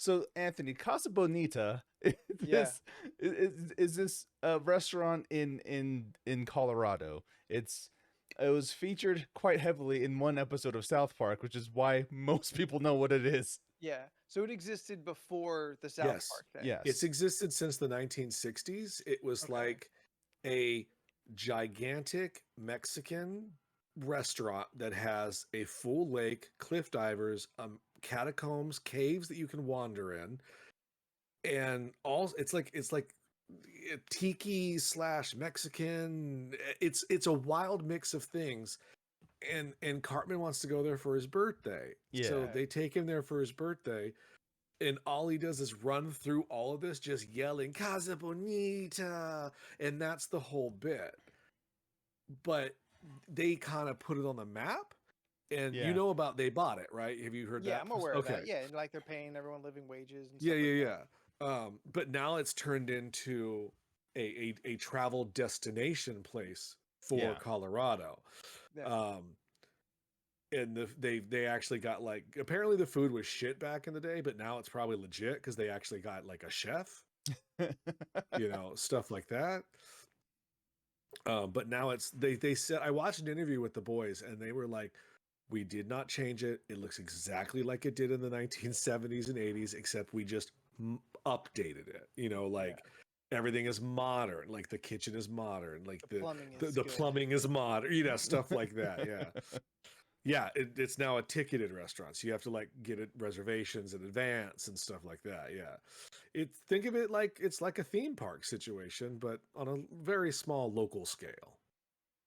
So Anthony, Casa Bonita Yeah. this is this restaurant in Colorado. It was featured quite heavily in one episode of South Park, which is why most people know what it is. Yeah. So it existed before the South Yes. Park thing. It's Yes. existed since the 1960s. It was Okay. like a gigantic Mexican restaurant that has a full lake, cliff divers, catacombs, caves that you can wander in, and all it's like tiki slash Mexican. It's a wild mix of things. And Cartman wants to go there for his birthday. So Yeah. they take him there for his birthday. And all he does is run through all of this, just yelling "Casa Bonita," and that's the whole bit. But they kind of put it on the map, and Yeah. you know about they bought it, right? Have you heard Yeah, that? I'm aware of Okay. that. Yeah, and like they're paying everyone living wages and Yeah, stuff yeah, like yeah. But now it's turned into a travel destination place for Yeah. Colorado. that. Yeah. And they actually got, like, apparently the food was shit back in the day, but now it's probably legit because they actually got like a chef, stuff like that. But now they said, I watched an interview with the boys and they were like, we did not change it. It looks exactly like it did in the 1970s and 80s, except we just updated it. Everything is modern, like the kitchen is modern, like the plumbing is modern, stuff like that. Yeah. Yeah, it's now a ticketed restaurant, so you have to like get it reservations in advance and stuff like that. Yeah, think of it like it's like a theme park situation, but on a very small local scale.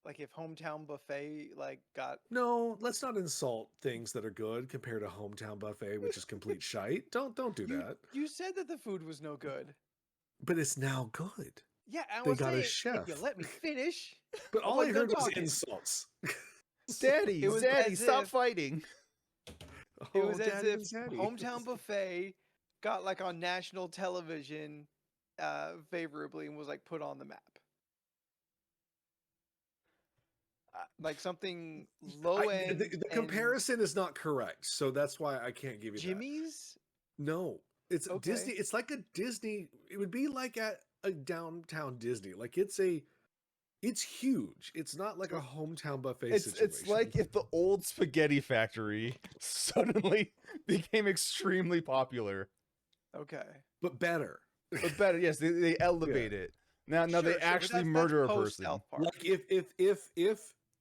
Like if Hometown Buffet got No, let's not insult things that are good compared to Hometown Buffet, which is complete shite. Don't do that. You said that the food was no good. But it's now good. Yeah, I They was got a saying, chef. if you let me finish. But all I I'm heard was talking. insults. Daddy, It was Daddy, as stop if- fighting. It was as Daddy if and Zaddy. Hometown Buffet got like on national television favorably and was like put on the map. Like something low end. The comparison is not correct, so that's why I can't give you Jimmy's? that. No, it's Okay. Disney. It's like a Disney. It would be like at a downtown Disney. Like it's huge. It's not like a Hometown Buffet situation. It's like if the old spaghetti factory suddenly became extremely popular. Okay. but better. But better, yes, they elevate it. Now Sure, they but actually that's murder a post person. South Park. Like if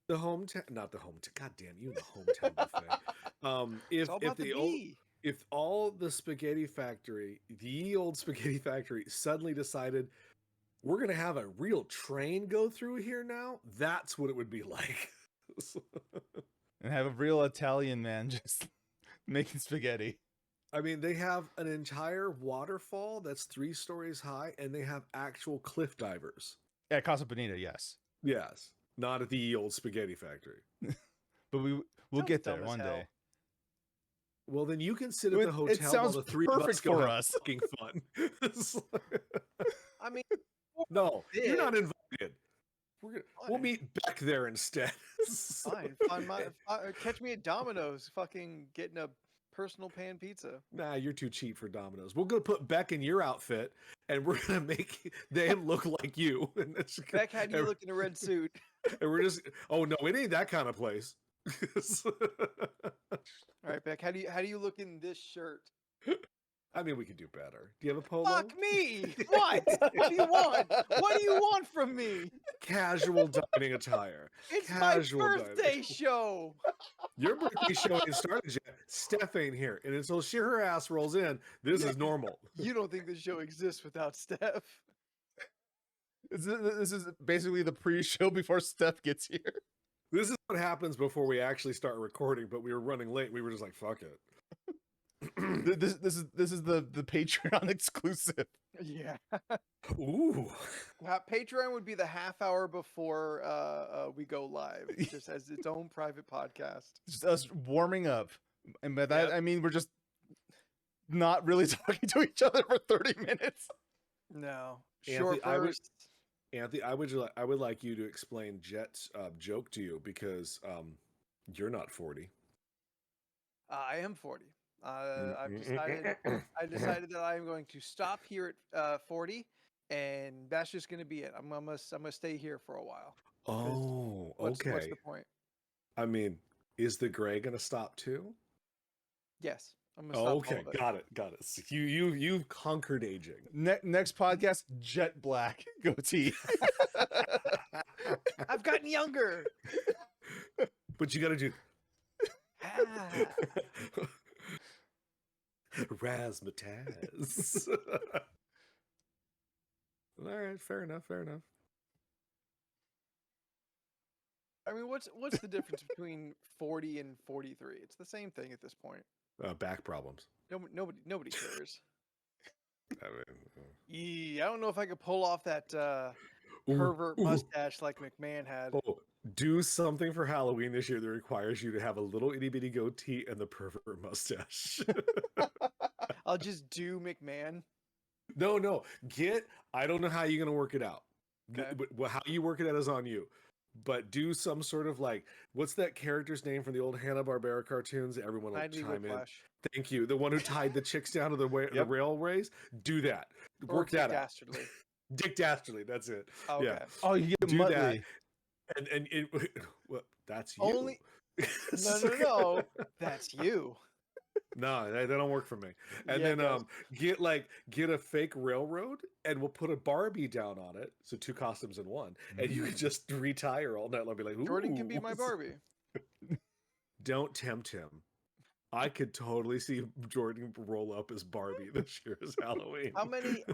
the hometown, not the hometown. God damn you, the Hometown Buffet. It's all about the bee. If all the spaghetti factory, the old spaghetti factory, suddenly decided we're going to have a real train go through here now, that's what it would be like. And have a real Italian man just making spaghetti. I mean, they have an entire waterfall that's 3 stories high, and they have actual cliff divers. At Casa Bonita, yes. Yes. Not at the old spaghetti factory. But we'll Sounds get dumb there as one hell. day. Well, then you can sit at the It hotel sounds while the 3 of us perfect go for have us. fucking fun. I mean, No, Yeah. you're not invited. We'll Fine. meet Beck there instead. fine. Catch me at Domino's, fucking getting a personal pan pizza. Nah, you're too cheap for Domino's. We're gonna put Beck in your outfit, and we're gonna make them look like you. And Beck, how do you look in a red suit? And we're just, oh no, it ain't that kind of place. All right, Beck, how do you look in this shirt? I mean, we could do better. Do you have a polo? Fuck me! What? What do you want? What do you want from me? Casual dining attire. It's Casual my dining. birthday show. Your birthday show ain't started yet. Steph ain't here, and until her ass rolls in, this is normal. You don't think this show exists without Steph? This is basically the pre-show before Steph gets here. This is what happens before we actually start recording, but we were running late. We were just like, fuck it. This is the Patreon exclusive. Yeah. Ooh. Patreon would be the half hour before we go live, just as its own private podcast. Just us warming up, and by that Yep. I mean we're just not really talking to each other for 30 minutes. No. Anthony, Short bursts. Anthony, I would like you to explain Jet's joke to you because you're not 40. I am 40. I've decided. I decided that I'm going to stop here at 40, and that's just going to be it. I'm gonna stay here for a while. Oh, What's okay. the point? I mean, is the gray gonna stop too? Yes, I'm gonna stop all Okay, of it. got it. So you've conquered aging. Next podcast, jet black goatee. I've gotten younger. But you got to do Ah. razzmatazz. All right, fair enough. I mean, what's the difference between 40 and 43? It's the same thing at this point. Back problems. Nobody cares. I mean, I don't know if I could pull off that pervert mustache like McMahon had. Oh, do something for Halloween this year that requires you to have a little itty bitty goatee and the pervert mustache. I'll just do McMahon. No. I don't know how you're going to work it out. Okay. How you work it out is on you. But do some sort of like, what's that character's name from the old Hanna-Barbera cartoons? Everyone will Heidi chime in. Whiplash. Thank you. The one who tied the chicks down to the Yep. railways. Do that. Or Work that out. Dastardly. Dick Dastardly. That's it. Okay. Yeah. Oh, you get Do Muttley. that. And well, that's you. Only- No. That's you. No, they don't work for me. And Yeah, it then does. get a fake railroad and we'll put a Barbie down on it. So 2 costumes in one. And you can just retire all night long. Be like, ooh, Jordan can be my what's- Barbie. Don't tempt him. I could totally see Jordan roll up as Barbie this year as Halloween.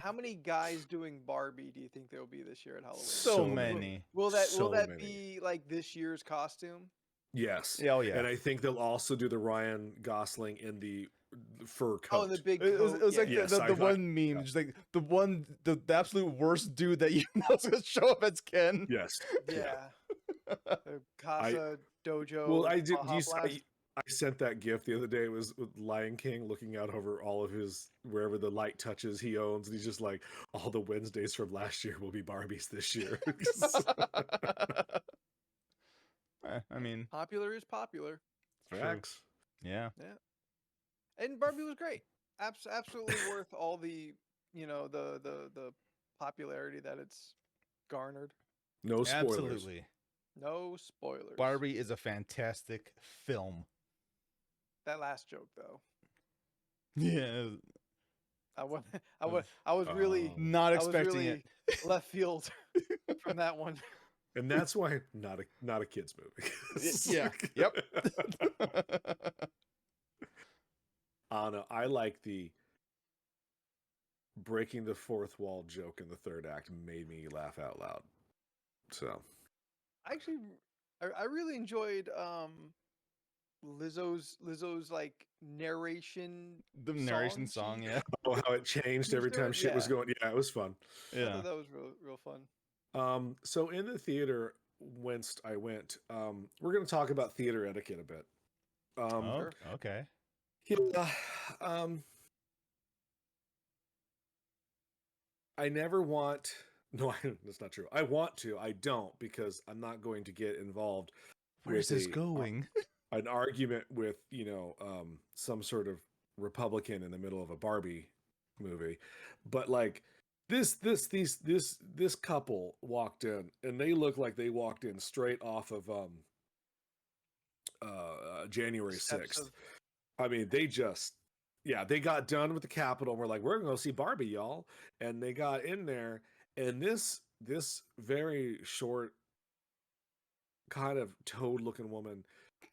How many guys doing Barbie do you think there will be this year at Halloween? So many. Will So that many. be like this year's costume? Yes. Yeah, oh yeah. And I think they'll also do the Ryan Gosling in the fur coat. Oh, and the big It was, coat, it was like yeah. Yes, the I- one meme, just like the absolute worst dude that you know is gonna show up as Ken. Yes. Yeah. The Casa Dojo. Well, I did. Baja Blast. I sent that gift the other day. It was with Lion King looking out over all of his wherever the light touches he owns, and he's just like, all the Wednesdays from last year will be Barbies this year. I mean, Popular is popular. true. Facts. Yeah. And Barbie was great. Absolutely worth all the the popularity that it's garnered. No spoilers. Absolutely. No spoilers. Barbie is a fantastic film. That last joke though. Yeah. I was really Not I was expecting really it. left field from that one. And that's why not a kids movie. Yeah. Yep. Anna, I like the breaking the fourth wall joke in the third act made me laugh out loud. So Actually, I really enjoyed Lizzo's like narration. The narration song, she- yeah. how it changed every time shit was Yeah. going. Yeah, it was fun. I Yeah. thought that was real fun. So in the theater, whence I went, we're going to talk about theater etiquette a bit. Oh, Sure. okay. Yeah, I never want. No, that's not true. I want to. I don't because I'm not going to get involved. Where's with this going? An argument with some sort of Republican in the middle of a Barbie movie, but like this couple walked in and they look like they walked in straight off of January Steps 6th. of- I mean, they got done with the Capitol. And we're like, we're gonna go see Barbie, y'all. And they got in there, and this very short, kind of toad-looking woman.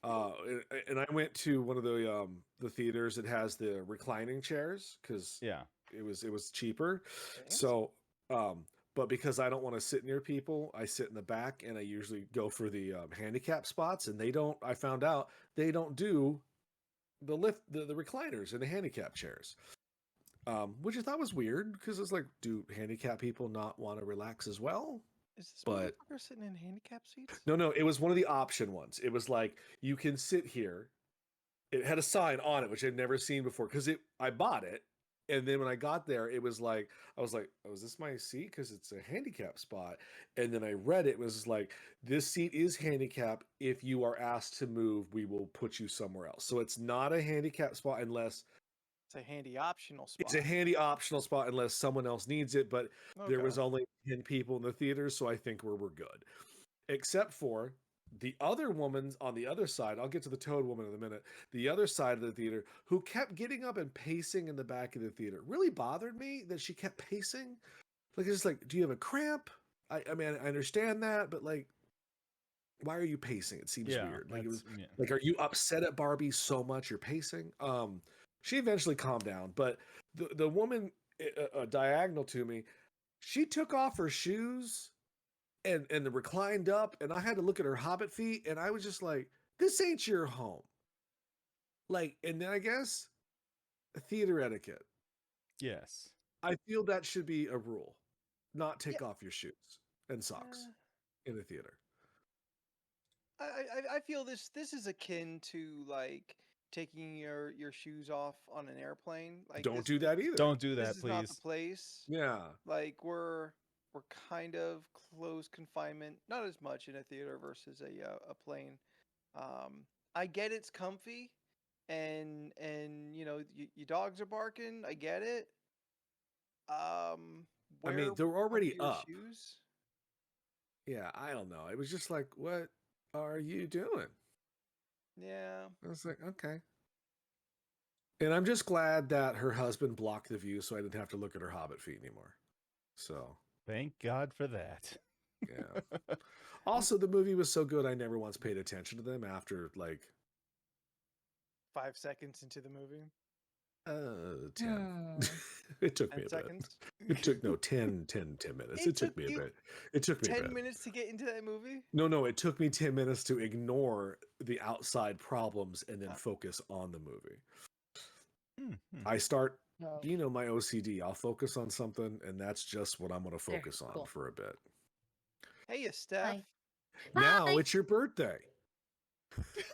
And I went to one of the theaters that has the reclining chairs because Yeah. it was cheaper. Fancy. So, but because I don't want to sit near people, I sit in the back, and I usually go for the handicap spots. And I found out they don't do the recliners and the handicap chairs, which I thought was weird because it's like, do handicap people not want to relax as well? Is this but- motherfucker sitting in handicap seats? No, it was one of the option ones. It was like, you can sit here. It had a sign on it, which I'd never seen before because I bought it And then when I got there, it was like, I was like, oh, is this my seat? Because it's a handicap spot. And then I read it was like, this seat is handicap. If you are asked to move, we will put you somewhere else. So it's not a handicap spot unless It's a handy optional spot. it's a handy optional spot unless someone else needs it. But there was only 10 people in the theater. So I think we're good. Except for the other woman's on the other side. I'll get to the Toad woman in a minute. The other side of the theater who kept getting up and pacing in the back of the theater really bothered me that she kept pacing. Like, it's like, do you have a cramp? I mean, I understand that, but like, why are you pacing? It seems weird. Like, like, are you upset at Barbie so much you're pacing? She eventually calmed down, but the woman diagonal to me, she took off her shoes and reclined up, and I had to look at her hobbit feet, and I was just like, this ain't your home. Like, and then I guess theater etiquette. Yes. I feel that should be a rule. Not take off your shoes and socks in the theater. I feel this is akin to like taking your shoes off on an airplane. Like, Don't do that either. Don't do that, this is please. not the place. Yeah. Like, we're kind of close confinement, not as much in a theater versus a plane. I get it's comfy, and you know, your dogs are barking. I get it. I mean, they're already up. Shoes? Yeah, I don't know. It was just like, what are you doing? Yeah. I was like, okay. And I'm just glad that her husband blocked the view so I didn't have to look at her hobbit feet anymore. So thank God for that. Yeah. Also, the movie was so good I never once paid attention to them after like 5 seconds into the movie. 10. It took 10 me a seconds. bit. It took 10 minutes. It took me a bit. It took me 10 minutes to get into that movie? No, it took me 10 minutes to ignore the outside problems and then focus on the movie. I start, you know, my OCD. I'll focus on something, and that's just what I'm going to focus on for a bit. Hey, Steph. Hi. Now Hi. it's your birthday. Happy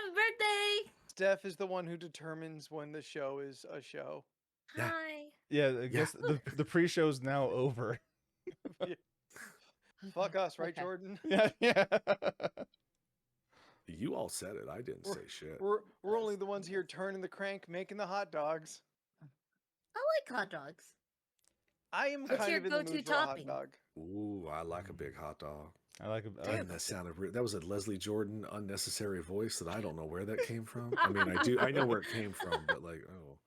birthday! Steph is the one who determines when the show is a show. Yeah. Hi. Yeah, I guess the pre-show is now over. Fuck us, right, Okay. Jordan? Yeah. You all said it. I didn't say shit. We're only the ones here turning the crank, making the hot dogs. I like hot dogs. I am What's kind your of in the go-to mood for a hot topping? dog. Ooh, I like a big hot dog. I like Damn, that sounded that was a Leslie Jordan unnecessary voice that I don't know where that came from. I mean, I know where it came from, but like, oh.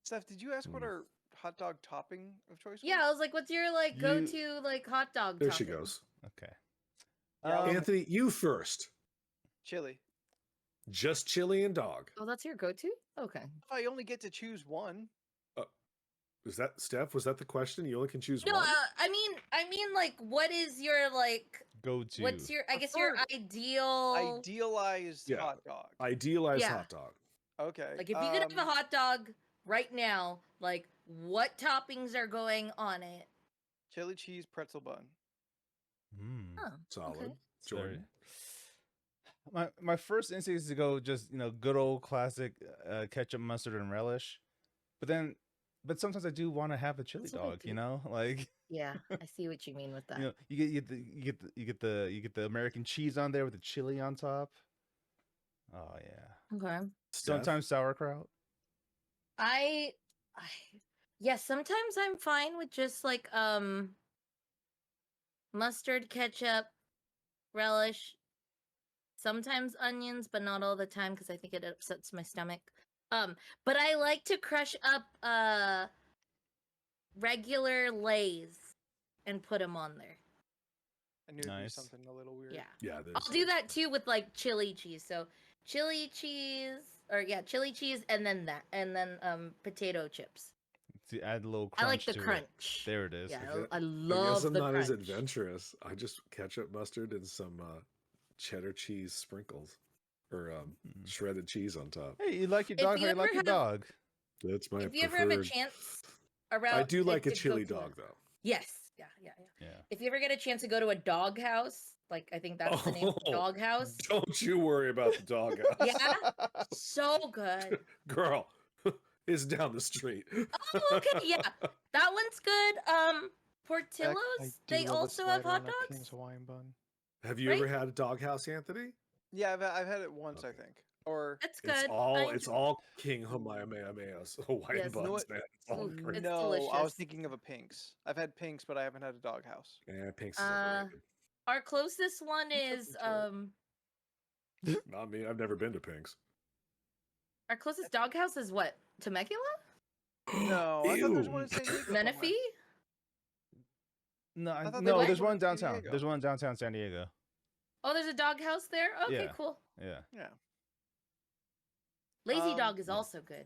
Steph, did you ask what our hot dog topping of choice was? Yeah, I was like, what's your like go-to like hot dog There she topping? goes. Okay. Anthony, you first. Chili. Just chili and dog. Oh, that's your go-to? Okay. If I only get to choose one. Is that Steph? Was that the question? You only can choose No, one. I mean, like, what is your like? Go-to. What's your? I guess your ideal. Idealized Yeah. hot dog. Idealized Yeah. hot dog. Okay. Like, if you could have a hot dog right now, like, what toppings are going on it? Chili cheese pretzel bun. Oh, Solid. okay. Jordan. My first instinct is to go just, you know, good old classic ketchup, mustard, and relish. But sometimes I do want to have a chili That's what I dog, do. you know, like Yeah, I see what you mean with that. you know, you get the American cheese on there with the chili on top. Oh yeah. Okay. Steph? Sometimes sauerkraut. Yeah, sometimes I'm fine with just like mustard, ketchup, relish, sometimes onions, but not all the time because I think it upsets my stomach. But I like to crush up regular Lay's and put them on there. I knew it'd be Nice. something a little weird. Yeah. Yeah, I'll do that too with like chili cheese. So chili cheese and then potato chips. To add a little crunch I like the to it. crunch. There it is. Yeah, I I guess love I'm the not crunch. as adventurous. I just ketchup, mustard, and some cheddar cheese sprinkles, or shredded cheese on top. Hey, you like your If dog? you How you like ever your have- dog? That's my If you ever preferred. have a chance around, I do like a to chili go to dog though. Yes, yeah. Yeah. If you ever get a chance to go to a dog house, like I think that's the name, Oh, dog house. Don't you worry about the dog house. Yeah, so good. Girl, is down the street. Oh, okay, yeah, that one's good. I Portillo's, do they love a also have slider hot on a King's dogs. Hawaiian bun. Have you Right? ever had a doghouse, Anthony? Yeah, I've had it once, I Okay. think. Or That's It's good. all King Hamameamea's Hawaiian Yes. You know buns, what? man. It's all Ooh, great. it's no, I was delicious. thinking of a Pink's. I've had Pink's, but I haven't had a Doghouse. Yeah, Pink's is Uh, overrated. our closest one You took is me to it. Not me. I've never been to Pink's. our closest doghouse is what? Temecula? No, I thought there was Ew. one in San Diego. Menifee? somewhere. No, I thought they no, might there's have one one in San downtown. Diego. There's one downtown San Diego. Oh, there's a doghouse there? Okay, Yeah. cool. Yeah. Yeah. Lazy Dog is yeah. also good.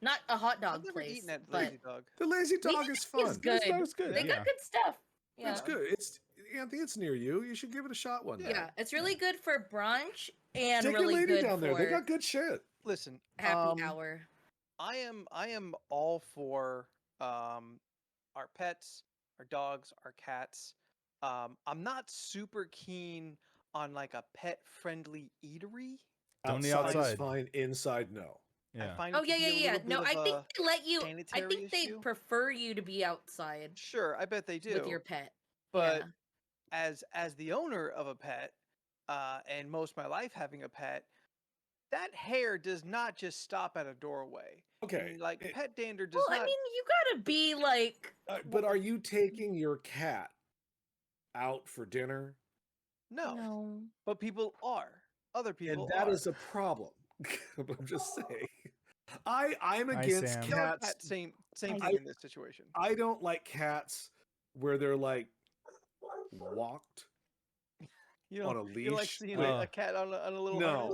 Not a hot dog I've never place, eaten at but Lazy Dog. The Lazy Dog Lazy is Dog fun. is good. That was good. They Yeah. got good stuff. Yeah. It's good. It's Anthony. It's near you. You should give it a shot one day. Yeah, it's really good for brunch and Take really your lady good down there. They for got good shit. Listen, happy hour. I am all for our pets, our dogs, our cats. I'm not super keen on like a pet friendly eatery. Don't eat Outside is outside. fine. Inside, no. I Yeah. find Oh it to yeah, be yeah, a yeah. little No, bit I of think a they let you. I sanitary think they issue. prefer you to be outside Sure, I bet they do. with your pet. But Yeah. as the owner of a pet, and most of my life having a pet, that hair does not just stop at a doorway. I Okay. mean, like it- pet dander does Well, not. I mean, you gotta be like. but are you taking your cat out for dinner? No, No. but people are. Other people And that are. is a problem. I'm just saying. I'm Hi, against Sam. You know, cats. cat, same I- thing in this situation. I don't like cats where they're like walked You on know, a you like leash. seeing Uh, a cat on a little harness?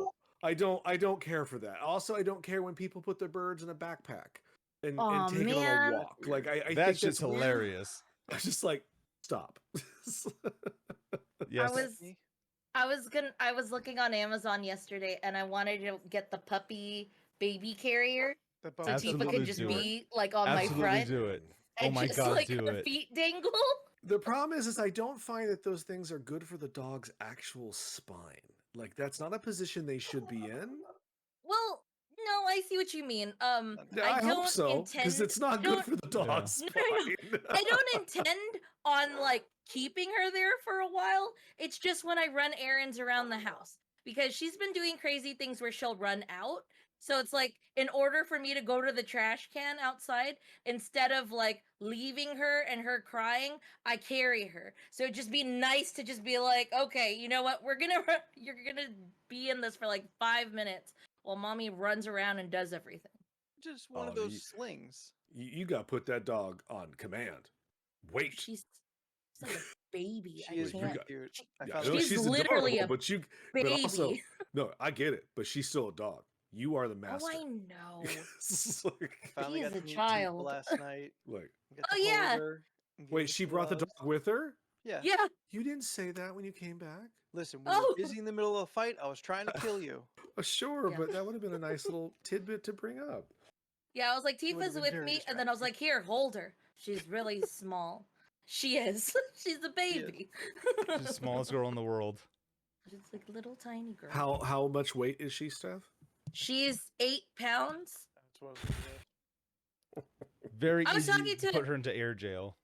No, I don't care for that. Also, I don't care when people put their birds in a backpack and Aw, take it on man. a walk. Like I That's think just that's weird. hilarious. I was just like, stop. Yes. I was looking on Amazon yesterday and I wanted to get the puppy baby carrier The so bone Tifa Absolutely could just do it. be like on my Absolutely front do it. Oh and my just God, like do her it. feet dangle. The problem is I don't find that those things are good for the dog's actual spine. Like that's not a position they should be in. Well, no, I see what you mean. Yeah, I I don't hope so because intend. it's not don't- good for the dog's No, no, spine. I don't intend on like keeping her there for a while. It's just when I run errands around the house because she's been doing crazy things where she'll run out. So it's like in order for me to go to the trash can outside, instead of like leaving her and her crying, I carry her. So it'd just be nice to just be like, okay, you know what? You're gonna be in this for like 5 minutes while mommy runs around and does everything. Just one of Oh, those slings. You got to put that dog on command. Wait. She's like a baby. She I is you can't. got- cute. I Yeah, found I know out She's she's literally adorable, a but baby. also no, I get it, but she's still a dog. You are the Oh, master. I know. It's like, finally She got is a to meet Tifa child. last night. like, Got Oh, to hold yeah. her and give wait, her she some brought the loves. dog with her? Yeah. Yeah. You didn't say that when you came back. Listen, we Oh. were busy in the middle of a fight. I was trying to kill you. Sure, Yeah. but that would have been a nice little tidbit to bring up. Yeah, I was like, It would've Tifa's been with very me, and then I was like, here, hold her. She's really small. She is. She's a baby. She's the smallest girl in the world. She's like a little tiny girl. How much weight is she, Steph? She's 8 pounds. That's what I was gonna say. Very I was easy talking to to- put her into air jail.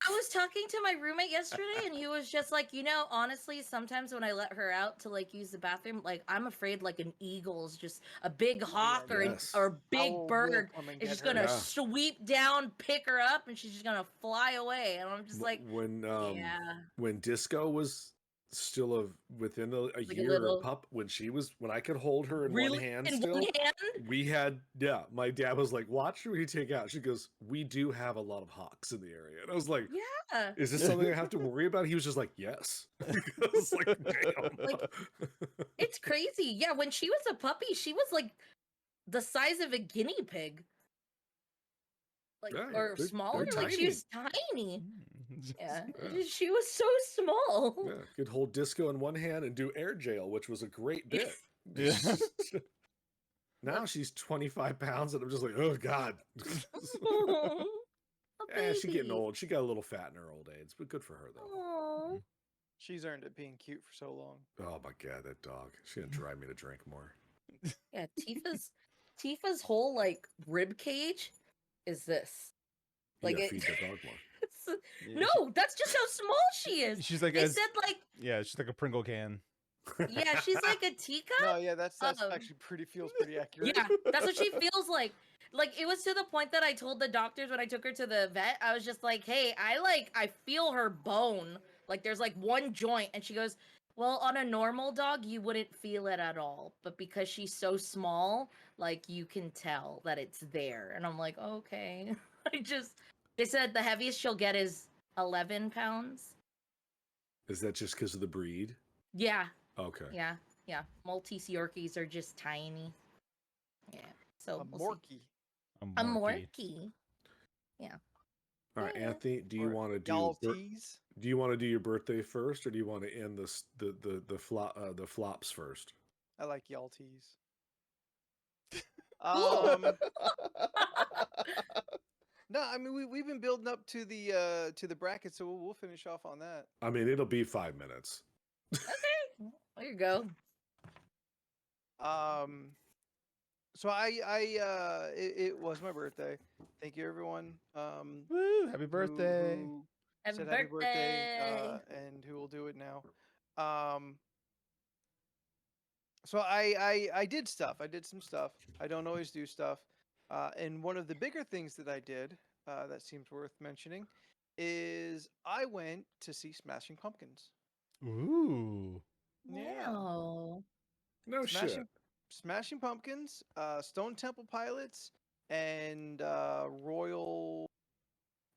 I was talking to my roommate yesterday, and he was just like, you know, honestly, sometimes when I let her out to like use the bathroom, like I'm afraid like an eagle's just a big hawk or Yes. or a big Owl will bird come and is get just her. gonna Yeah. sweep down, pick her up, and she's just gonna fly away. And I'm just like, when yeah. when Disco was still within a a year little- of pup, when I could hold her in Really? one hand In still. one hand? We had, yeah, my dad was like, watch who you take out. She goes, we do have a lot of hawks in the area. And I was like, Yeah. is this something I have to worry about? He was just like, yes. I was like, damn. Like, It's crazy. Yeah, when she was a puppy, she was like the size of a guinea pig. Like Yeah, or they're smaller. Like she tiny. was tiny. Yeah. Yeah. She was so small. Yeah, could hold Disco in one hand and do air jail, which was a great bit. Yeah. Now she's 25 pounds, and I'm just like, oh god. A She's getting baby. old. She got a little fat in her old age, but good for her though. Aw. She's earned it being cute for so long. Oh my god, that dog. She's gonna drive me to drink more. Yeah, Tifa's whole like rib cage is this. Like Yeah, it. feed the dog more. Yeah, No, that's just how small she is. she's like They as said like, yeah, she's like a Pringle can. yeah, she's like a teacup. No, yeah, that's Um, actually feels pretty accurate. Yeah, that's what she feels like. Like it was to the point that I told the doctors when I took her to the vet, I was just like, "Hey, I feel her bone. Like there's like one joint." And she goes, "Well, on a normal dog, you wouldn't feel it at all, but because she's so small, like you can tell that it's there." And I'm like, "Okay." They said the heaviest she'll get is 11 pounds. Is that just because of the breed? Yeah, Okay. yeah. Maltese Yorkies are just tiny. Yeah. So A we'll see. Morky. A Morky. Morky. All right, Yeah. Anthony, do you Or want to y'all do tease? do you want to do your birthday first, or do you want to end the flops first? I like y'all tease. Cool. No, I mean we've been building up to the bracket, so we'll finish off on that. I mean, it'll be 5 minutes. Okay. There you go. So it was my birthday. Thank you everyone. Woo! Happy birthday! Who Happy said happy birthday, birthday. and who will do it now. So I did stuff. I did some stuff. I don't always do stuff. And one of the bigger things that I did that seems worth mentioning is I went to see Smashing Pumpkins. Ooh. Yeah. Wow. No shit. Smashing Pumpkins, Stone Temple Pilots, and Royal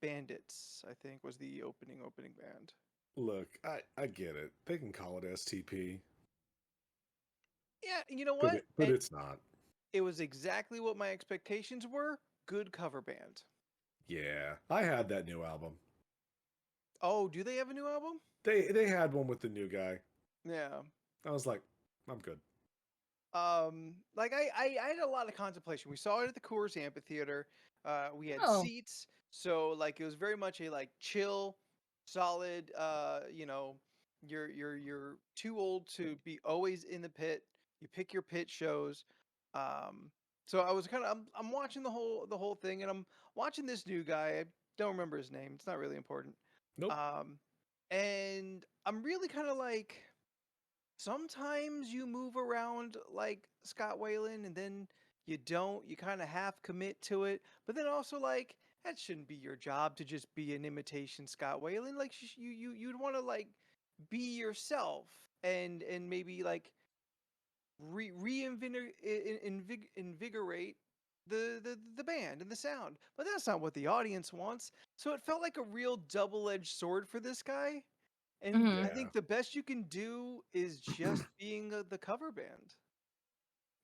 Bandits, I think, was the opening band. Look, I get it. They can call it STP, Yeah, you know but what? but it's not. It was exactly what my expectations were. Good cover band. Yeah, I had that new album. Oh, do they have a new album? They had one with the new guy. Yeah. I was like, I'm good. Like I had a lot of contemplation. We saw it at the Coors Amphitheater. We had Oh. seats, so like it was very much a like chill, solid. You're too old to be always in the pit. You pick your pit shows. So I was kind of I'm watching the whole thing, and I'm watching this new guy. I don't remember his name. It's not really important. Nope. And I'm really kind of like, sometimes you move around like Scott Whalen, and then you don't. You kind of half commit to it, but then also like that shouldn't be your job to just be an imitation Scott Whalen. Like you'd want to like be yourself and maybe like invigorate the band and the sound. But that's not what the audience wants. So it felt like a real double-edged sword for this guy. And Mhm. I Yeah. think the best you can do is just being the cover band.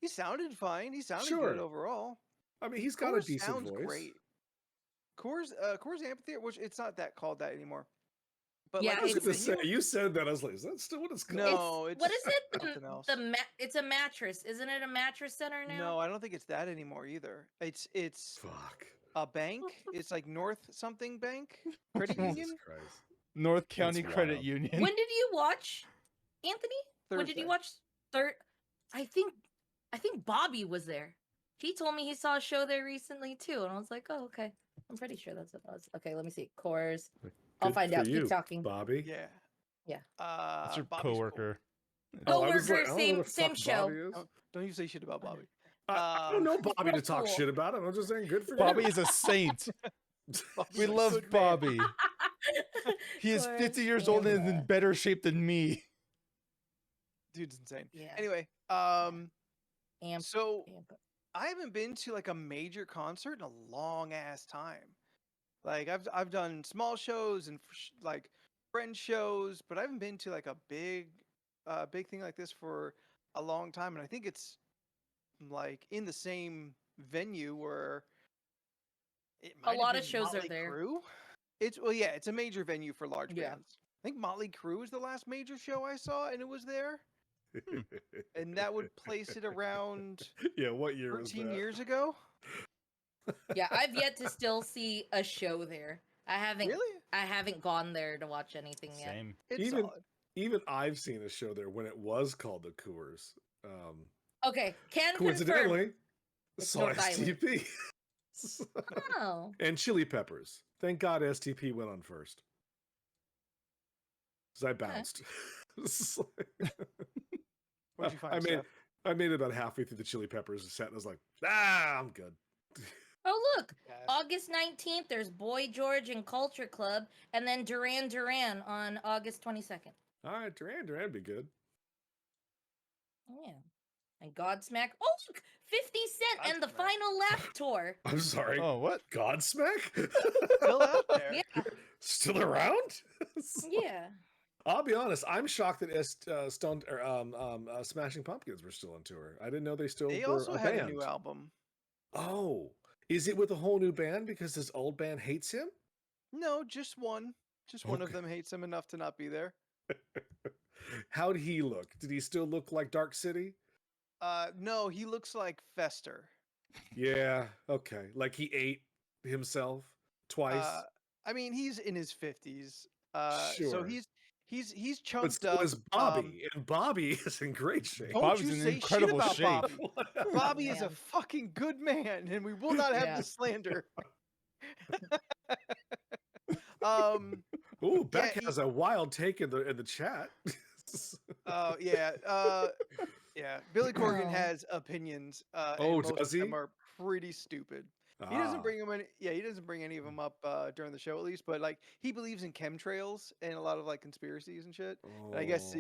He sounded fine. He sounded good Sure. overall. I mean, he's got a Coors decent sounds voice. great. Coors Amphitheater, which it's not that called that anymore. But Yeah, like I was as a going to say, venue, you said that. I was like, is that still what it's called? No, What is it? something else. It's a mattress, isn't it? A mattress center now. No, I don't think it's that anymore either. It's Fuck. a bank. It's like North something Bank Credit Jesus Union. Christ. North County That's Credit wild. Union. When did you watch, Anthony? When did Thursday. you watch third? I think Bobby was there. He told me he saw a show there recently too, and I was like, oh, okay. I'm pretty sure that's what it was. Okay, let me see. Coors. I'll Good find for out. you, Keep talking. Bobby. Yeah. Yeah. That's your Bobby's cool. coworker. Oh, I was Coworker, like, I don't know same what the same fuck show. Bobby is. Don't you say shit about Bobby. I don't know He's Bobby to real talk cool. shit about him. I'm just saying, good for Bobby you. is a saint. Bobby's We a love good man. Bobby. He is Coors 50 years old and is in Amp. better shape than me. Dude's insane. Yeah. Anyway, Amp. so Amp. I haven't been to like a major concert in a long ass time. Like I've done small shows and like friend shows, but I haven't been to like a big thing like this for a long time. And I think it's like in the same venue where it A might have lot of been shows are Motley there. Crue. It's a major venue for large Yeah. bands. I think Motley Crue was the last major show I saw, and it was there. And that would place it around Yeah, what year was 13 that? years ago. Yeah, I've yet to still see a show there. I haven't gone there to watch anything yet. Same. It's Even- solid. Even I've seen a show there when it was called the Coors. Okay, can confirm. Coincidentally, It's Saw North Island. STP. Oh. And chili peppers. Thank God STP went on first. Because I bounced. What'd you find, I made Steph? I made it about halfway through the chili peppers set, and I was like, I'm good. Oh, look. Yes. August 19th, there's Boy George and Culture Club, and then Duran Duran on August 22nd. All right, Duran be good. Oh, yeah. And Godsmack. Oh, look! 50 Cent and the Godsmack. Final Laugh Tour. I'm sorry. Oh, what? Godsmack? Still out there. Yeah. Still around? Yeah. I'll be honest. I'm shocked that Smashing Pumpkins were still on tour. I didn't know they still They were also a had band. a new album. Oh, is it with a whole new band because this old band hates him? No, just one. Just one of Okay. them hates him enough to not be there. How did he look? Did he still look like Dark City? No, he looks like Fester. Yeah. Okay. Like he ate himself twice. I mean, he's in his 50s. Sure. So he's But chunked so up. is Bobby, and Bobby is in great shape. Don't Bobby's you in say incredible shit about shape. Bobby. Bobby is a Man. fucking good man, and we will not have Yeah. this slander. um. Ooh, Beck Yeah, has a wild take in the chat. Yeah. Yeah. Billy Corgan Oh. has opinions. Oh, and most does of them he? are pretty stupid. He doesn't Ah. bring them any. Yeah, he doesn't bring any of them up during the show at least. But like, he believes in chemtrails and a lot of like conspiracies and shit. And I guess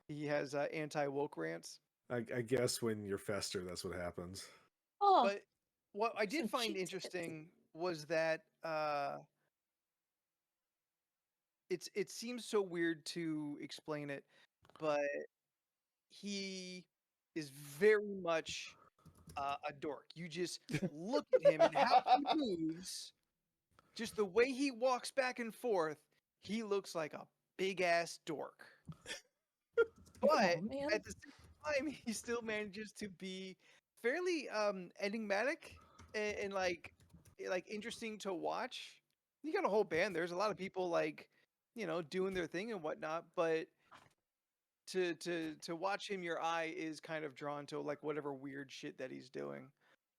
he has anti woke rants. I guess when you're Fester, that's what happens. Oh, But what I did some find cheap tickets. interesting was that it seems so weird to explain it, but he is very much a dork. You just look at him and how he moves, just the way he walks back and forth, he looks like a big ass dork. But Oh, man. at the same time, he still manages to be fairly enigmatic and like interesting to watch. You got a whole band. There's a lot of people like doing their thing and whatnot, but to watch him, your eye is kind of drawn to like whatever weird shit that he's doing.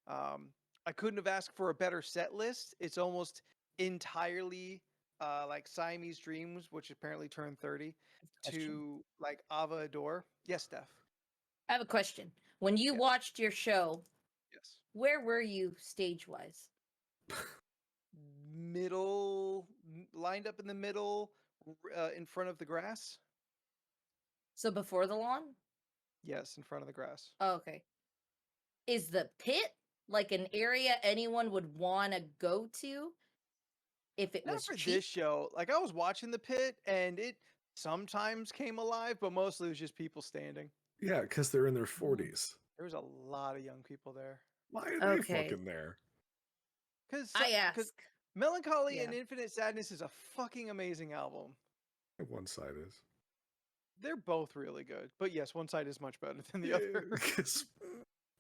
I couldn't have asked for a better set list. It's almost entirely like Siamese Dreams, which apparently turned 30, Question. to like Ava Adore. Yes, Steph. I have a question. When you Yes. watched your show, Yes. where were you stage wise? Middle, lined up in the middle, in front of the grass. So before the lawn? Yes, in front of the grass. Oh, okay. Is the pit like an area anyone would want to go to if it Not was for cheap? this show. Like I was watching the pit, and it sometimes came alive, but mostly it was just people standing. Yeah, because they're in their 40s. There was a lot of young people there. Why are they Okay. fucking there? Because I ask. Melancholy Yeah. and Infinite Sadness is a fucking amazing album. One side is. They're both really good, but yes, one side is much better than the other.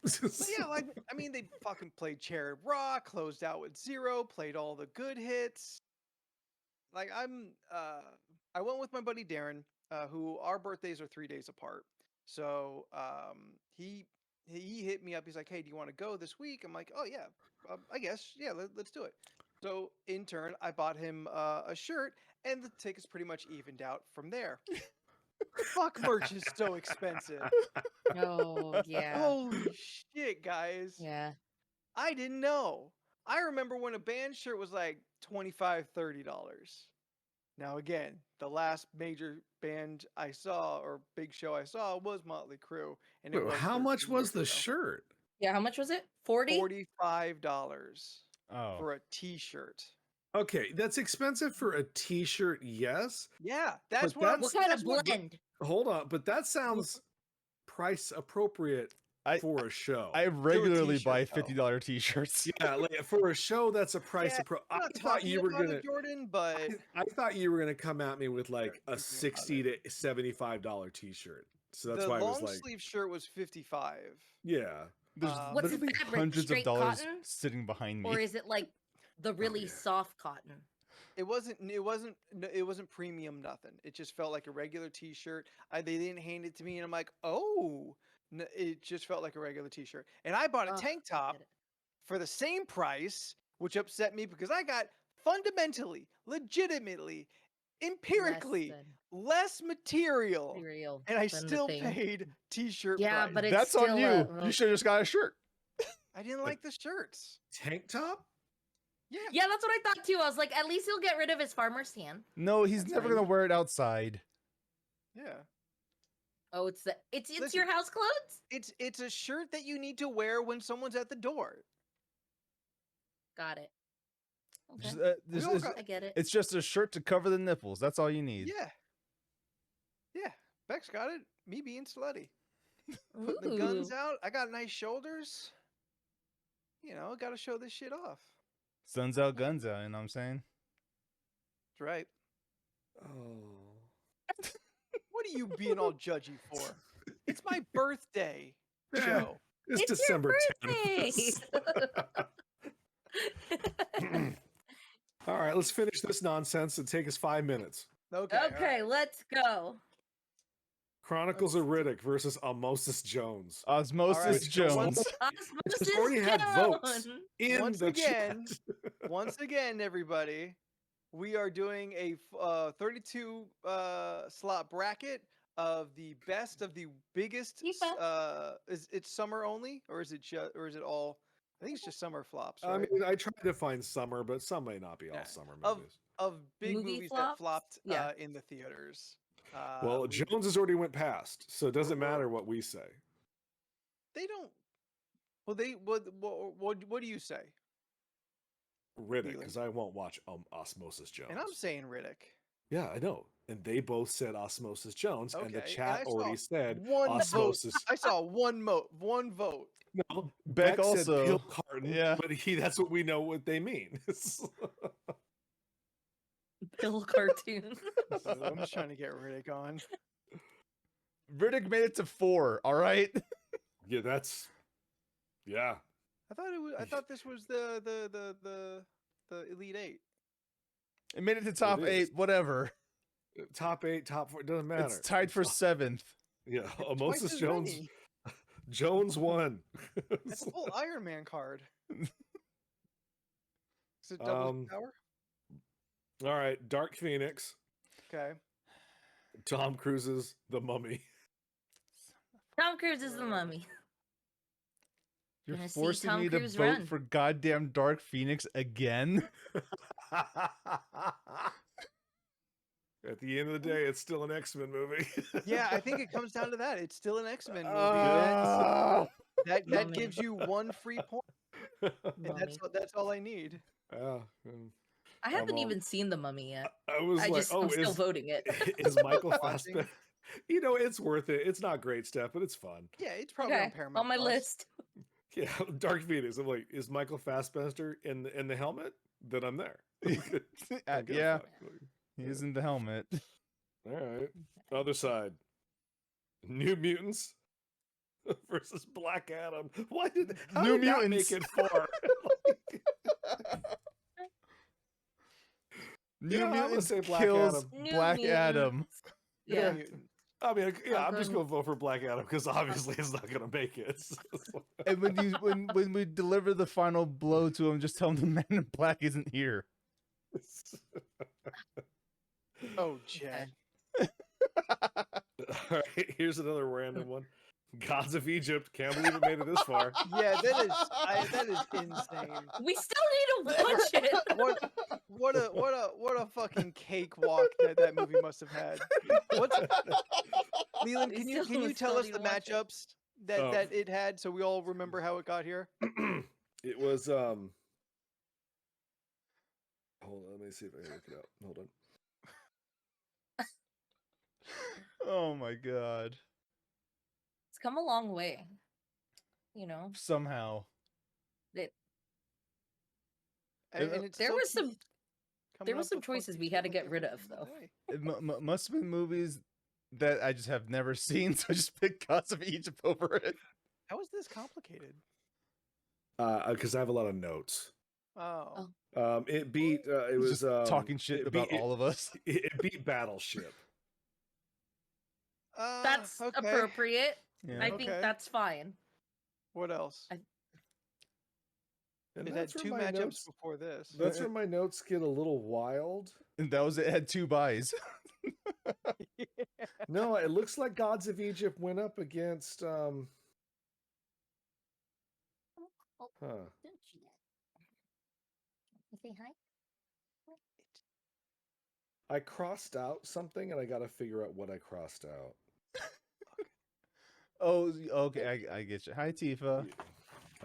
But yeah, like I mean, they fucking played Cherub Rock, closed out with Zero, played all the good hits. Like I went with my buddy Darren, who our birthdays are 3 days apart. So he hit me up. He's like, "Hey, do you want to go this week?" I'm like, "Oh yeah, I guess yeah, let's do it." So in turn, I bought him a shirt, and the tickets pretty much evened out from there. Fuck, merch is so expensive. Oh, yeah. Holy shit, guys. Yeah. I didn't know. I remember when a band shirt was like $25, $30. Now again, the last major band I saw or big show I saw was Motley Crue, and it Wait, was how 13 much was years the ago. shirt? Yeah, how much was it? 40? $45 Oh, for a t-shirt. Okay, that's expensive for a t-shirt, yes. Yeah, that's But what I'm What kind that's of what- blend? Hold on, but that sounds price appropriate I- for a show. I regularly t-shirt, buy though. $50 t-shirts. Yeah, like for a show that's a price Yeah, I I'm not thought talking you were about gonna it, Jordan, but I thought you were gonna come at me with like a thinking about $60 to $75 t-shirt. So that's the why I was long like, sleeve shirt was $55. yeah. There's What's the literally fabric? hundreds of Straight dollars cotton? sitting behind me. Or is it like the really yeah. soft cotton? It wasn't premium nothing. It just felt like a regular t-shirt. They didn't hand it to me, and I'm like, oh, It just felt like a regular t-shirt. And I bought a Ugh, tank I top get it. for the same price, which upset me because I got fundamentally, legitimately, empirically less material, Material and I than the still thing. paid t-shirt Yeah, price. but it's That's on still you. You should have just got a shirt. I didn't like the shirts. Tank top? Yeah. Yeah, that's what I thought too. I was like, at least he'll get rid of his farmer's tan. No, he's That's never fine. gonna wear it outside. Yeah. Oh, it's Listen, your house clothes? It's a shirt that you need to wear when someone's at the door. Got it. Okay. Just, We all got- I get it. it's just a shirt to cover the nipples. That's all you need. Yeah. Yeah. Beck's got it. Me being slutty. Putting the guns Ooh. out. I got nice shoulders. You know, got to show this shit off. Sun's out, guns out. You know what I'm saying? That's right. Oh. What are you being all judgy for? It's my birthday, Yeah, Joe. it's It's December your 10th. All right, let's finish this nonsense and take us 5 minutes. Okay. all Okay, right. let's go. Chronicles of Riddick versus Osmosis Jones. Osmosis Alright, so Jones. once- Osmosis Just already had votes Jones. in Once the again, chat. Once again, everybody, we are doing a 32 slot bracket of the best of the biggest. FIFA. Is it summer only, or is it all? I think it's just summer flops. I Right? mean, I tried to find summer, but some may not be all Yeah. summer Of- movies. of big Movie movies flops? that flopped Yeah. in the theaters. Well, we- Jones has already went past, so it doesn't matter what we say. They don't. Well, what do you say? Riddick, Really? because I won't watch Osmosis Jones. And I'm saying Riddick. Yeah, I know. And they both said Osmosis Jones, and the Okay, and chat I already saw said one Osmosis. I saw one vote. No, Beck Beck said also- pill carton, yeah. but that's what we know what they mean. Bill cartoon. I'm just trying to get Riddick on. Riddick made it to 4. All right. Yeah, that's yeah. I thought this was the Elite Eight. It made it to top It is. 8. Whatever. Top 8, top 4, doesn't matter. It's tied for 7th. Yeah, Twice Osmosis as Jones. many. Jones won. That's a full Iron Man card. Is it double Um, power? All right, Dark Phoenix, Okay. Tom Cruise's The Mummy. Tom Cruise is the mummy. You're Gonna see forcing Tom me to Cruise vote run. for goddamn Dark Phoenix again? At the end of the day, it's still an X-Men movie. Yeah, I think it comes down to that. It's still an X-Men movie. Ah. That Mummy. gives you one free point, and that's all I need. Yeah, I haven't all- even seen the mummy yet. I was I'm like, still voting it. is Michael Watching. Fassbender? You know, it's worth it. It's not great stuff, but it's fun. Yeah, it's probably Okay, on Paramount. on my Plus. list. Yeah, Dark Phoenix. I'm like, is Michael Fassbender in the helmet? Then I'm there. I'm good Yeah, with that. he is in the helmet. All right. Other side. New Mutants versus Black Adam. Why did how New did that Mutants. make it far? New Yeah, I'm gonna Mutants say Black kills Adam. New Black Mutants. Adam. Yeah. Mutant. I mean, yeah, I'm I'm just going- gonna vote for Black Adam because obviously it's not gonna make it. And when we deliver the final blow to him, just tell him the Man in Black isn't here. Oh, Jed. All right, here's another random one. Gods of Egypt. Can't believe it made it this far. Yeah, that is insane. We still need to watch it. What a fucking cakewalk that movie must have had. What's Leland? We Can you still tell us need the to watch it. matchups that Oh. that it had so we all remember how it got here? It was hold on, let me see if I can look it up. Hold on. Oh my god. It's come a long way. You know, Somehow. And it there still was some keeps coming there was up some with one choices we feature had to like get every rid of, single though. day. It must have been movies that I just have never seen, so I just picked Gods of Egypt over it. How is this complicated? Because I have a lot of notes. Oh. It beat. It was Just talking shit it about beat, all of us. It beat Battleship. That's okay. appropriate. Yeah. I think Okay. that's fine. What else? And It had that's where 2 my matchups notes. before this. That's where my notes get a little wild. And that was it. Had 2 buys. No, it looks like Gods of Egypt went up against Oh, huh. don't you say hi? I crossed out something and I gotta figure out what I crossed out. Oh, okay. I get you. Hi, Tifa. Okay.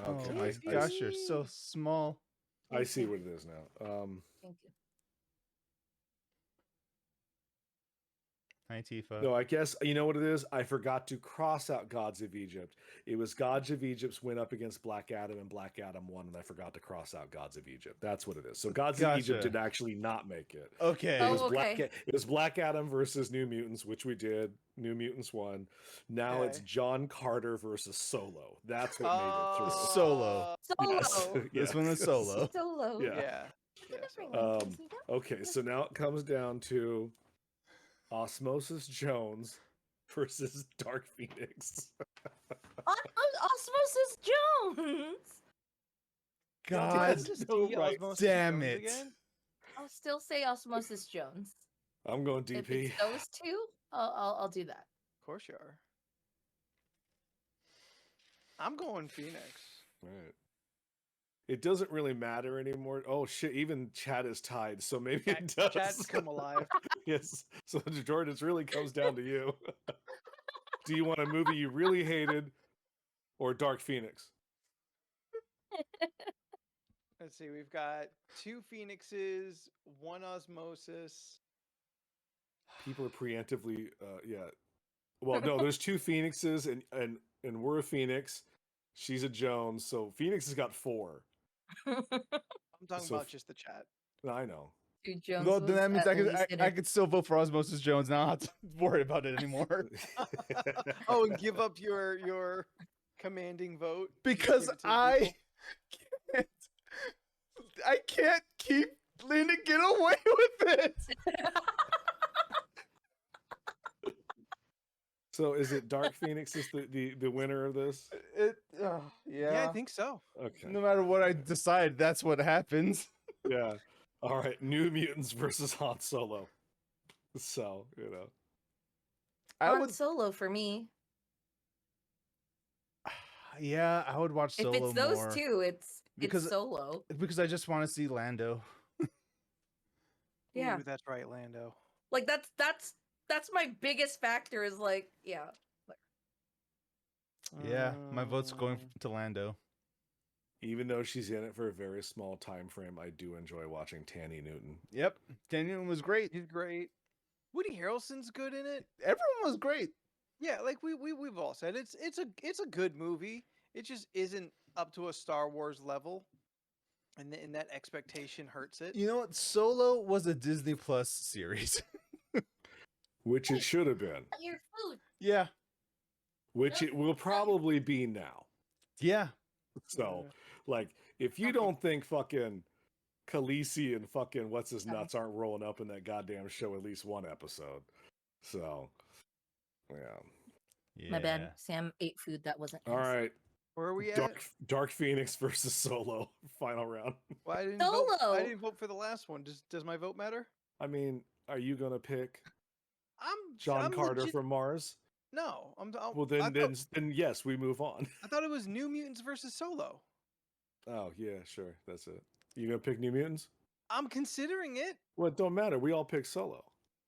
Oh my Tifa. gosh, you're so small. I see what it is now. Thank you. Hi, Tifa. No, I guess you know what it is. I forgot to cross out Gods of Egypt. It was Gods of Egypt went up against Black Adam, and Black Adam won, and I forgot to cross out Gods of Egypt. That's what it is. So Gods of Egypt Gotcha. did actually not make it. Okay. It was Oh, Black. okay. It was Black Adam versus New Mutants, which we did. New Mutants won. Now it's Okay. John Carter versus Solo. That's what made it through. Solo. Solo. This one is solo. Solo. Yeah. Yeah. Yeah. Bring So- one, Um, Casey, don't- Okay, so now it comes down to Osmosis Jones versus Dark Phoenix. Osmosis Jones. God Just no see right. Osmosis damn Jones it. again? I'll still say Osmosis Jones. I'm going If DP. it's those two, I'll do that. Of course you are. I'm going Phoenix. Right. It doesn't really matter anymore. Oh shit! Even chat is tied, so maybe it does. Chat's come alive. Yes. So Jordan, it really comes down to you. Do you want a movie you really hated, or Dark Phoenix? Let's see. We've got 2 Phoenixes, 1 Osmosis. People are preemptively, yeah. Well, no, there's 2 Phoenixes, and we're a Phoenix. She's a Jones, so Phoenix has got 4. I'm talking So about f- just the chat. I know. Dude, Jones Well, then was that means at I could least in I it. could still vote for Osmosis Jones. Now I don't have to worry about it anymore. Oh, and give up your commanding vote Just Because give it to the I people? can't, I can't keep Lena get away with it. So is it Dark Phoenix is the winner of this? Yeah, I think so. Okay. No matter what I decide, that's what happens. Yeah. All right. New Mutants versus Han Solo. So, you know. I Han would, Solo for me. yeah, I would watch Solo If it's those more two, it's because- Solo. because I just want to see Lando. Yeah. Ooh, that's right, Lando. Like that's my biggest factor is like, yeah. Yeah, my vote's going Mm, to Lando. Even though she's in it for a very small time frame, I do enjoy watching Tanny Newton. Yep, Daniel was great. He's great. Woody Harrelson's good in it. Everyone was great. Yeah, like we've all said, it's a good movie. It just isn't up to a Star Wars level, and that expectation hurts it. You know what? Solo was a Disney Plus series. Which it should have been. Your food. Yeah, Which it will probably be now. yeah. So, like, if you don't think fucking Khaleesi and fucking what's his nuts aren't rolling up in that goddamn show at least one episode. So, yeah. My bad. Sam ate food that wasn't his. All right. Where are we at? Dark Phoenix versus Solo final round. Well, I didn't vote. I Solo! didn't vote for the last one. Does my vote matter? I mean, are you gonna pick I'm John I'm Carter legit- from Mars? No, Well, then yes, we move on. I thought it was New Mutants versus Solo. Oh yeah, sure, that's it. You gonna pick New Mutants? I'm considering it. Well, it don't matter. We all pick Solo.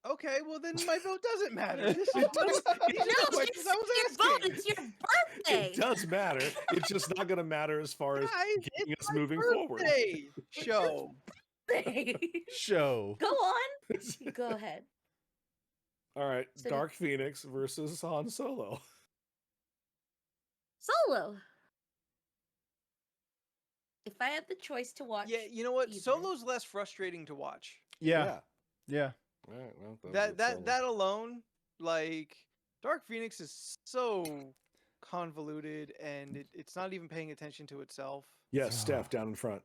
Okay, well then my vote doesn't matter. This is It just, does- these are the No, questions I was it's your vote. asking. It's your birthday. It does matter. It's just not gonna matter as far as Guys, getting it's us my moving forward. birthday show. Show. Go on. Go ahead. All right, So Dark Phoenix versus Han Solo. Solo. If I had the choice to watch, Yeah, you know what? either. Solo's less frustrating to watch. Yeah, yeah. All right, well, That alone, like Dark Phoenix is so convoluted and it's not even paying attention to itself. Yes, Steph down in front.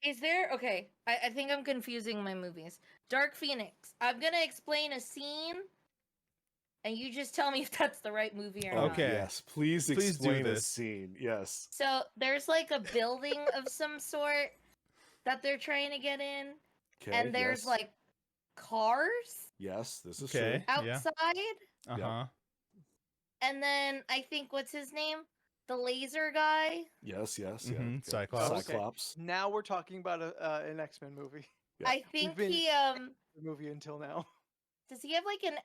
Is there okay? I think I'm confusing my movies. Dark Phoenix. I'm gonna explain a scene and you just tell me if that's the right movie or not. Okay. Yes, please Please do explain this this. scene. Yes. So there's like a building of some sort that they're trying to get in, Okay. and there's yes. like cars Yes, this is Okay. true. Yeah. outside, Uh-huh. and then I think what's his name? The laser guy. Yes, yes, yeah. Mhm, okay. Cyclops. Okay. Cyclops. Now we're talking about an X-Men movie. Yeah. I think been- he The movie until now. does he have like an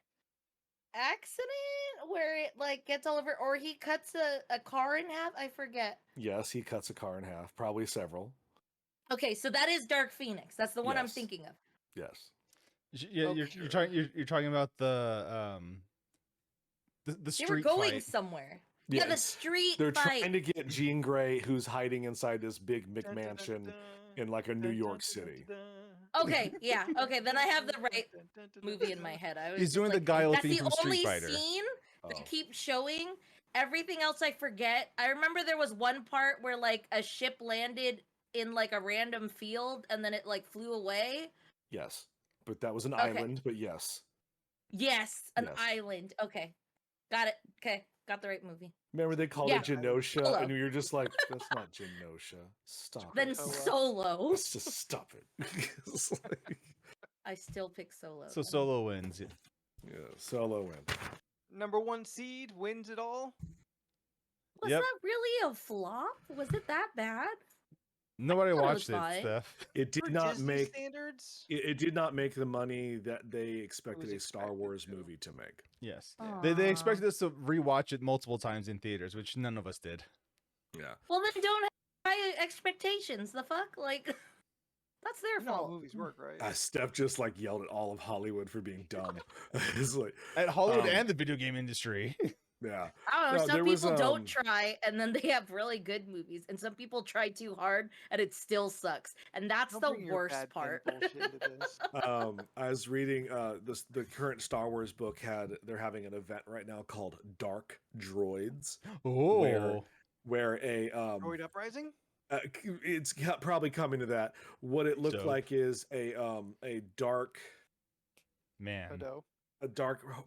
accident where it like gets all over, or he cuts a car in half? I forget. Yes, he cuts a car in half, probably several. Okay, so that is Dark Phoenix. That's the one I'm Yes. thinking of. Yes. Yeah, you're Okay. talking about the They street were going fight. somewhere. Yeah, the Yes. street They're fight. trying to get Jean Grey, who's hiding inside this big McMansion in like a New York City. Okay, yeah. Okay, then I have the right movie in my head. I was He's just doing the like, Guile that's thing the from Street only Fighter. scene Oh. they keep showing. Everything else I forget. I remember there was one part where like a ship landed in like a random field and then it like flew away. Yes. But that was an Okay. island, but yes. Yes, an Yes. island. Okay. Got it. Okay. Got the right movie. Remember they called Yeah. it Genosha, Solo. and you're just like, that's not Genosha. Stop Then it. Solo. Let's just stop it. It's like- I still pick Solo. So then. Solo wins. yeah, Solo win. Number 1 seed wins it all. Was Yep. that really a flop? Was it that bad? Nobody thought it was watched it, fine. Steph. It did For not Disney make standards. it did not make the money that they expected a Star expected Wars to. movie to make. Yes. Yeah. They Aw. expected us to rewatch it multiple times in theaters, which none of us did. Yeah. Well, then don't have high expectations. The fuck? Like, that's their You know how fault. movies work, right? Steph just like yelled at all of Hollywood for being dumb. It's like, At Hollywood Um, and the video game industry. yeah. I don't know. No, there Some was, people don't try, and then they have really good movies, and some people try too hard, and it still sucks. And that's Don't the bring your worst bad part. bullshit into this. I was reading the current Star Wars book they're having an event right now called Dark Droids, Oh. where a Droid Uprising? it's probably coming to that. What it looked Dope. like is a dark Man. Hodo.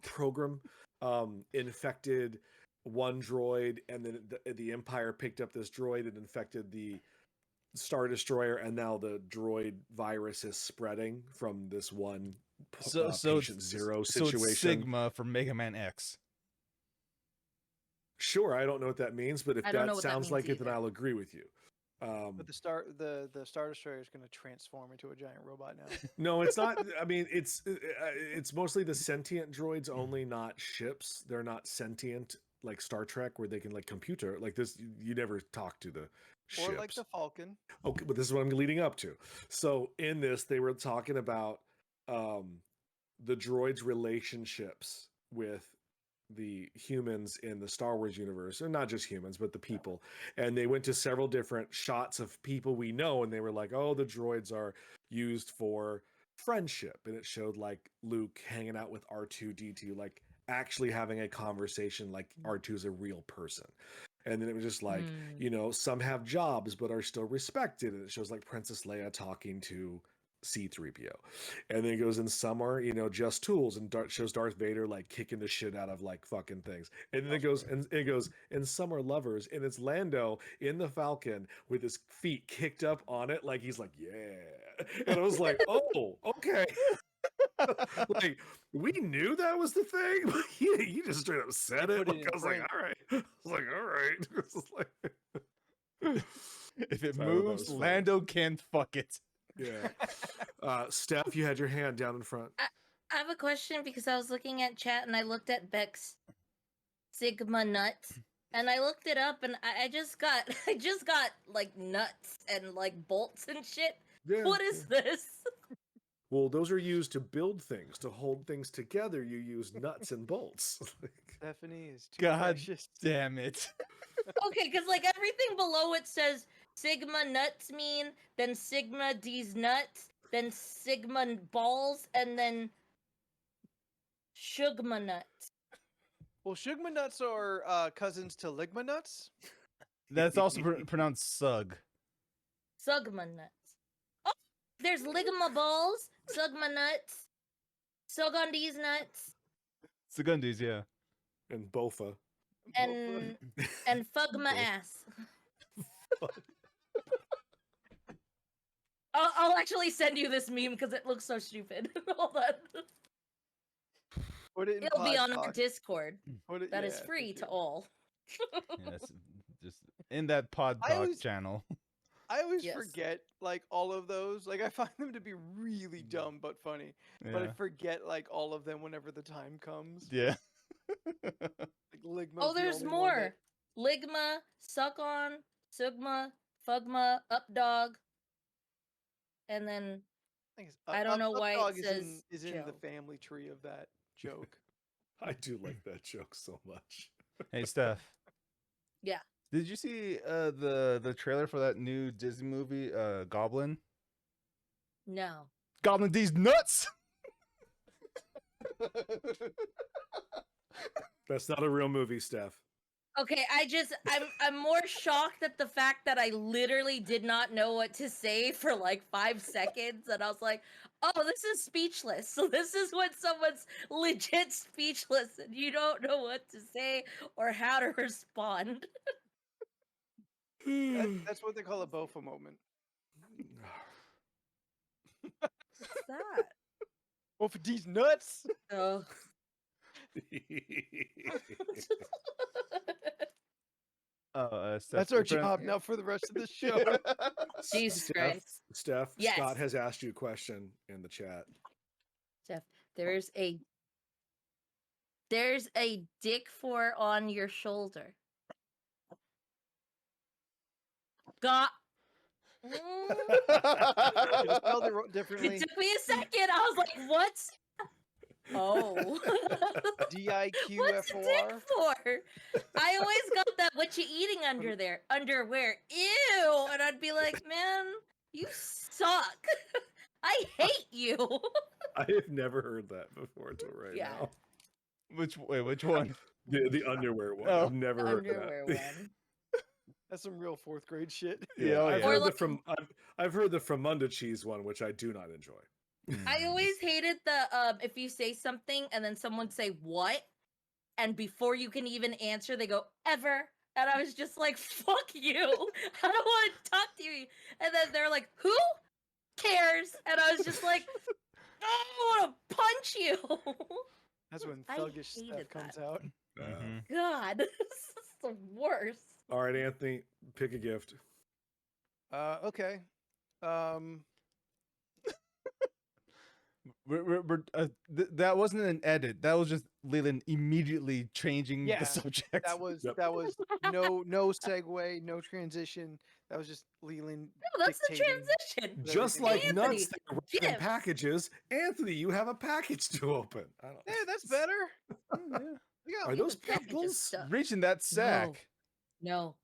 program infected one droid, and then the Empire picked up this droid and infected the Star Destroyer, and now the droid virus is spreading from this one So patient it's, zero so situation. it's Sigma from Mega Man X. Sure, I don't know what that means, but if I don't know that what that sounds like means it, then either. I'll agree with you. But the Star Destroyer is going to transform into a giant robot now. No, it's not. I mean, it's mostly the sentient droids only, not ships. They're not sentient like Star Trek, where they can like computer like this. You never talk to the ships. Or like the Falcon. Okay, but this is what I'm leading up to. So in this, they were talking about the droids' relationships with the humans in the Star Wars universe, and not just humans, but the people. And they went to several different shots of people we know, and they were like, "Oh, the droids are used for friendship," and it showed like Luke hanging out with R2D2, like actually having a conversation, like R2 is a real person. And then it was just like, Mm. you know, some have jobs but are still respected, and it shows like Princess Leia talking to C-3PO, and then it goes in some are, you know, just tools, and shows Darth Vader like kicking the shit out of like fucking things, and then it goes and some are lovers, and it's Lando in the Falcon with his feet kicked up on it, like he's like, yeah, and I was like, oh, okay. Like we knew that was the thing, but you just straight up said They it. put it Like, in I was like, print. all right. I was like, all right. It's like, If it So that moves, was funny. Lando can fuck it. yeah. Steph, you had your hand down in front. I have a question because I was looking at chat and I looked at Beck's Sigma nuts and I looked it up and I just got like nuts and like bolts and shit. Yeah, What is this? Well, those are used to build things, to hold things together. You use nuts and bolts. Stephanie is too God precious. Damn it. Okay, because like everything below it says Sigma nuts mean, then Sigma D's nuts, then Sigma balls, and then Shugma nuts. Well, Shugma nuts are cousins to Ligma nuts. That's also pronounced Sug. Sugma nuts. Oh, there's Ligma balls, Sugma nuts, Sugandese nuts, Segundis, yeah. And Bofa. and fug my ass. I'll actually send you this meme because it looks so stupid. Hold on. Put it in It'll be on our Pod Discord. Put it, That is yeah, free thank to you. all. Yes, just in that Pod I Talk always- channel. I always Yes. forget like all of those. Like I find them to be really dumb but funny. But I Yeah. forget like all of them whenever the time comes. Yeah. Like Ligma's Oh, the there's only one more. Ligma, Suck On, Sugma, Fugma, Updog, and then I don't know why it Updog says is in the Joe. family tree of that joke. I do like that joke so much. Hey, Steph. Yeah. Did you see the trailer for that new Disney movie, Goblin? No. Goblin D's nuts. That's not a real movie, Steph. Okay, I'm more shocked at the fact that I literally did not know what to say for like 5 seconds, and I was like, "Oh, this is speechless." So this is when someone's legit speechless, and you don't know what to say or how to respond. That's what they call a Bofa moment. What's that? Bofa D's nuts. Oh. Steph, That's our your friend- job now for the rest of the show. Jesus Christ. Steph, Yes. Scott has asked you a question in the chat. Jeff, there's a dick for on your shoulder. Got. You just spelled it differently. It took me a second. I was like, what? Oh. What's a dick DIQFOR. for? I always got that what you eating under there? Underwear. Ew. And I'd be like, man, you suck. I hate you. I have never heard that before until right Yeah. now. Which one? The underwear one. Oh. I've never heard Underwear that. one. That's some real 4th grade shit. Yeah, oh, I've yeah. heard Or the like- I've heard the Fromunda cheese one, which I do not enjoy. I always hated the if you say something and then someone say what, and before you can even answer, they go ever, and I was just like, "Fuck you! I don't want to talk to you." And then they're like, "Who cares?" And I was just like, "I want to punch you." That's when I thuggish stuff hated comes that. out. Mhm. God, this is the worst. All right, Anthony, pick a gift. Okay. That wasn't an edit. That was just Leland immediately changing Yeah, the subject. That was Yep. that was no segue, no transition. That was just Leland. No, that's the dictating. transition. Just Everything like else. Anthony, nuts that are wrapped in gifts. packages, Anthony, you have a package to open. I don't. Hey, that's better. Yeah. Yeah. Are those package of pickles? stuff. Reaching that sack. No,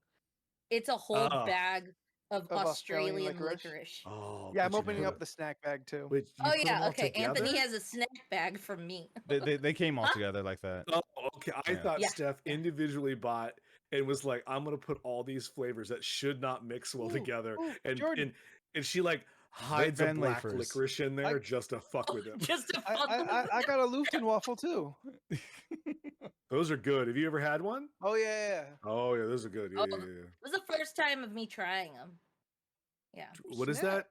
it's a whole Oh. bag of Of Australian Australian licorice? licorice. Oh, Yeah, I'm but you opening put up it- the snack bag too. Wait, you Oh put 'em yeah, all okay. together? Anthony has a snack bag from me. They came all Huh? together like that. Oh, okay. I Yeah. thought Yeah, Steph yeah. individually bought and was like, "I'm gonna put all these flavors that should not mix well Ooh, together," ooh, and Jordan. and she like hides a Van black wafers. licorice in there just to fuck with him. Just to I, fuck with I, I got a Lufton waffle too. Those are good. Have you ever had one? Oh yeah. Oh yeah, those are good. Yeah, Oh, yeah, yeah. It was the first time of me trying them. Yeah. What is Snap. that?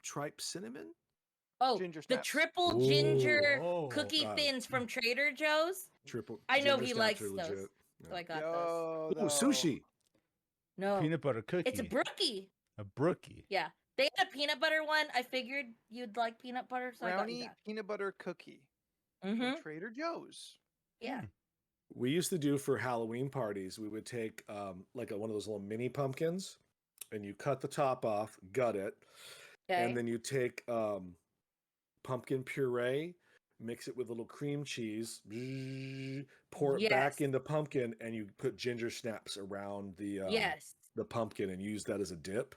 Tripe cinnamon? Oh, Ginger the snaps. triple ginger Oh, cookie God. thins from Trader Joe's. Triple. I know ginger he snaps likes are those. legit. So I got those. Yo, Ooh, though. sushi. No, Peanut butter cookie. it's a brookie. A brookie. Yeah, they had a peanut butter one. I figured you'd like peanut butter, so I got Brownie you that. peanut butter cookie Mm-hmm. from Trader Joe's. Yeah. We used to do for Halloween parties. We would take like one of those little mini pumpkins, and you cut the top off, gut it, Okay. and then you take pumpkin puree, mix it with a little cream cheese, pour it back Yes. in the pumpkin, and you put ginger snaps around Yes. the pumpkin and use that as a dip.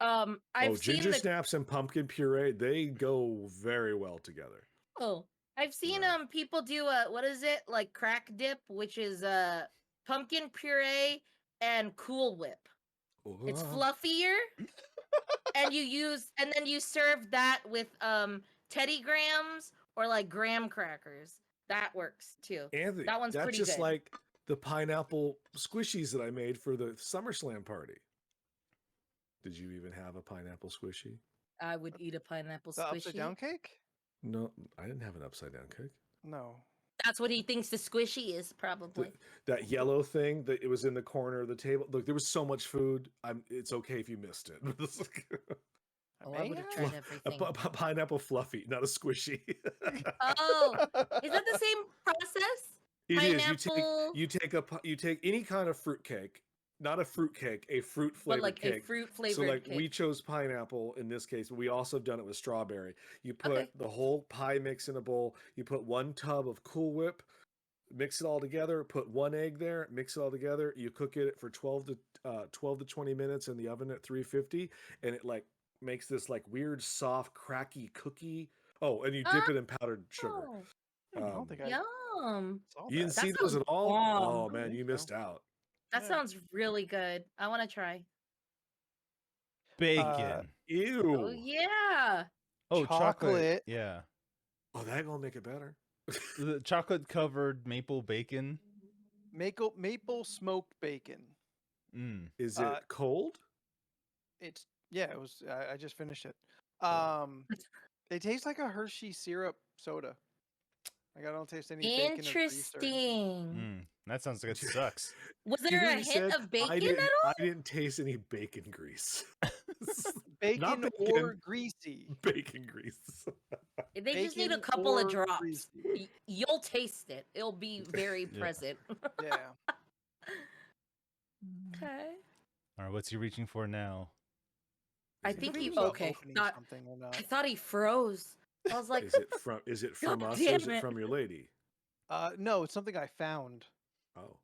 I've seen ginger the snaps and pumpkin puree, they go very well together. I've seen Yeah. people do what is it, like crack dip, which is pumpkin puree and Cool Whip. It's Oh. fluffier, and then you serve that with Teddy Grahams or like graham crackers. That works too. Anthony, That one's that's pretty just good. like the pineapple squishies that I made for the SummerSlam party. Did you even have a pineapple squishy? I would eat a pineapple The upside squishy. down cake? No, I didn't have an upside down cake. No. That's what he thinks the squishy is, probably. That yellow thing that it was in the corner of the table. Look, there was so much food. It's okay if you missed it. Oh, I would have tried everything. Pineapple fluffy, not a squishy. Oh, is that the same process? It is. Pineapple, You take any kind of fruit cake, not a fruit cake, a fruit but flavored like cake. a fruit So flavored like cake. we chose pineapple in this case, but we also have done it with strawberry. You put Okay. the whole pie mix in a bowl. You put 1 tub of Cool Whip, mix it all together. Put 1 egg there, mix it all together. You cook it for 12 to 20 minutes in the oven at 350, and it like makes this like weird soft cracky cookie. Oh, and you dip it in powdered sugar. Oh, I don't think I yum. saw You didn't that. see That those sounds at all? bomb. Oh I man, think you so. missed out. That Yeah. sounds really good. I want to try. Bacon. Ew. Oh yeah. Oh, chocolate. chocolate. Yeah. Oh, that gonna make it better. The chocolate covered maple bacon. Maple smoked bacon. Mm. Is it cold? It's it was. I just finished it. Oh. It tastes like a Hershey syrup soda. Like I don't taste any bacon or grease or anything. Interesting. That sounds like it sucks. Was You there hear a what he hint said? of bacon I at didn't, all? I didn't taste any bacon grease. Bacon, bacon. or greasy. Bacon grease. They just need a Bacon couple of or drops. greasy. You'll taste it. It'll be very Yeah. present. Yeah. Okay. All right, what's he reaching for now? I Is it think from he us? okay. Opening Thought, something or I not. thought he froze. I was like, Is it from God us or is damn it it. from your lady? No, it's something I found. Oh.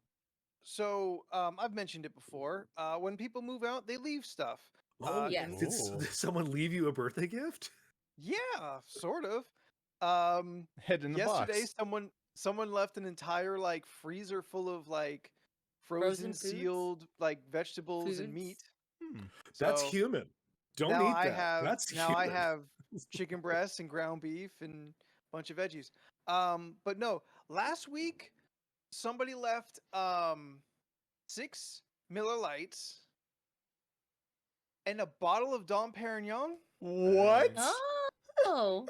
So I've mentioned it before. When people move out, they leave stuff. Oh, Yes. did did someone leave you a birthday gift? Yeah, sort of. Head in the Yesterday, box. someone left an entire like freezer full of like Frozen frozen foods? sealed like vegetables and Foods? meat. That's So human. Don't now eat I that. have That's now human. I have chicken breasts and ground beef and a bunch of veggies. But no, last week somebody left 6 Miller Lights and a bottle of Dom Perignon. What? oh.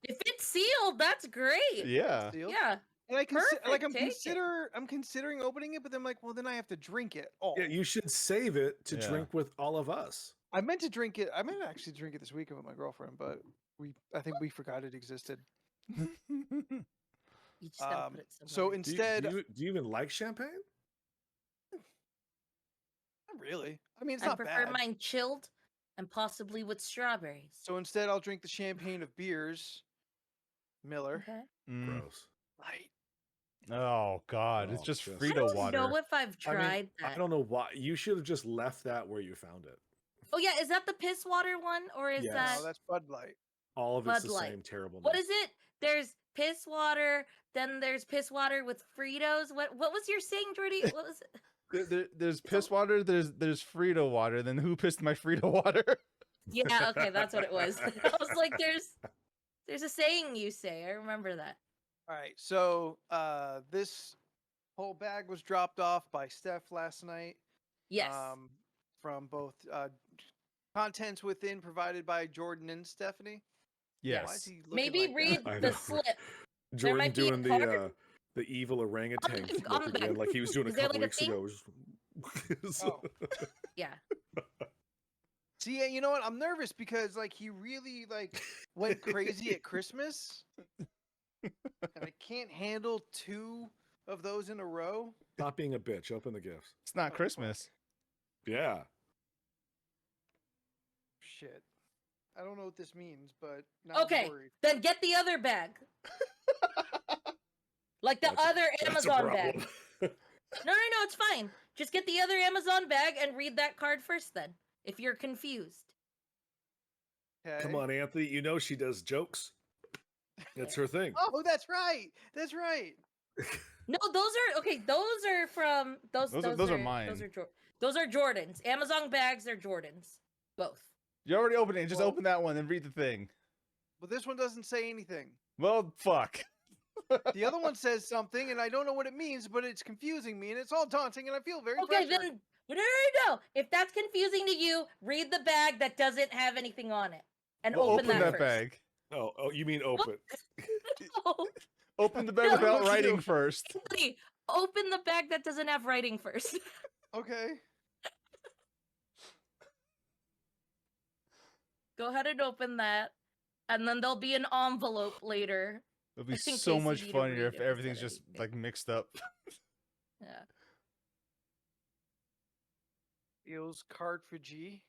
If it's sealed, that's great. Yeah. Sealed. Yeah. And I'm Perfect, take it. I'm considering opening it, but then I'm like, well, then I have to drink it all. Yeah, you should save it to Yeah. drink with all of us. I meant to drink it. I meant to actually drink it this weekend with my girlfriend, but I think we forgot it existed. You just gotta put it So somewhere. instead, do you even like champagne? not really. I mean, it's I not prefer bad. mine chilled and possibly with strawberries. So instead, I'll drink the champagne of beers, Miller. Okay. Mm. Gross. Light. Oh God, it's Oh, just just- I Frito don't water. know if I've I mean, tried that. I don't know why. You should have just left that where you found it. Oh yeah, is that the piss water one or is Yes. that No, that's Bud Light. All of it's Bud the Light? same terribleness. What is it? There's piss water, then there's piss water with Fritos. What was your saying, Jordy? What was it? There's piss water. There's Frito water. Then who pissed my Frito water? Yeah, okay, that's what it was. I was like, there's a saying you say. I remember that. All right. So this whole bag was dropped off by Steph last night. Yes. From both contents within provided by Jordan and Stephanie. Yes. Why is he looking Maybe like that? read I the know. slip. Jordan might be a doing card. the evil orangutan the- flip on the again, back. like he was doing a Is there, couple like, a weeks thing? ago. Oh. Yeah. See, you know what? I'm nervous because like he really like went crazy at Christmas, and I can't handle 2 of those in a row. Stop being a bitch. Open the gifts. It's not Christmas. Yeah. Shit. I don't know what this means, but now I'm Okay, worried. then get the other bag. Like the That's a- other That's a Amazon bag. problem. No, it's fine. Just get the other Amazon bag and read that card first then, if you're confused. Okay. Come on, Anthony. You know she does jokes. That's her thing. Oh, that's right. That's right. No, those are okay. Those are from those are mine. Those are Jordans. Amazon bags are Jordans. Both. You already opened it. Just Well- open that one and read the thing. but this one doesn't say anything. Well, fuck. The other one says something, and I don't know what it means, but it's confusing me, and it's all daunting, and I feel very Okay, pressured. then no. If that's confusing to you, read the bag that doesn't have anything on it, and Well, open, that, first. bag. Oh, you mean open? No. Open the bag No, without what you writing do. first. Anthony, open the bag that doesn't have writing first. Okay. Go ahead and open that, and then there'll be an envelope later. It'll be In so case you much need to funnier read if it everything's instead of just anything. like mixed up. Yeah. Feels cartridgey.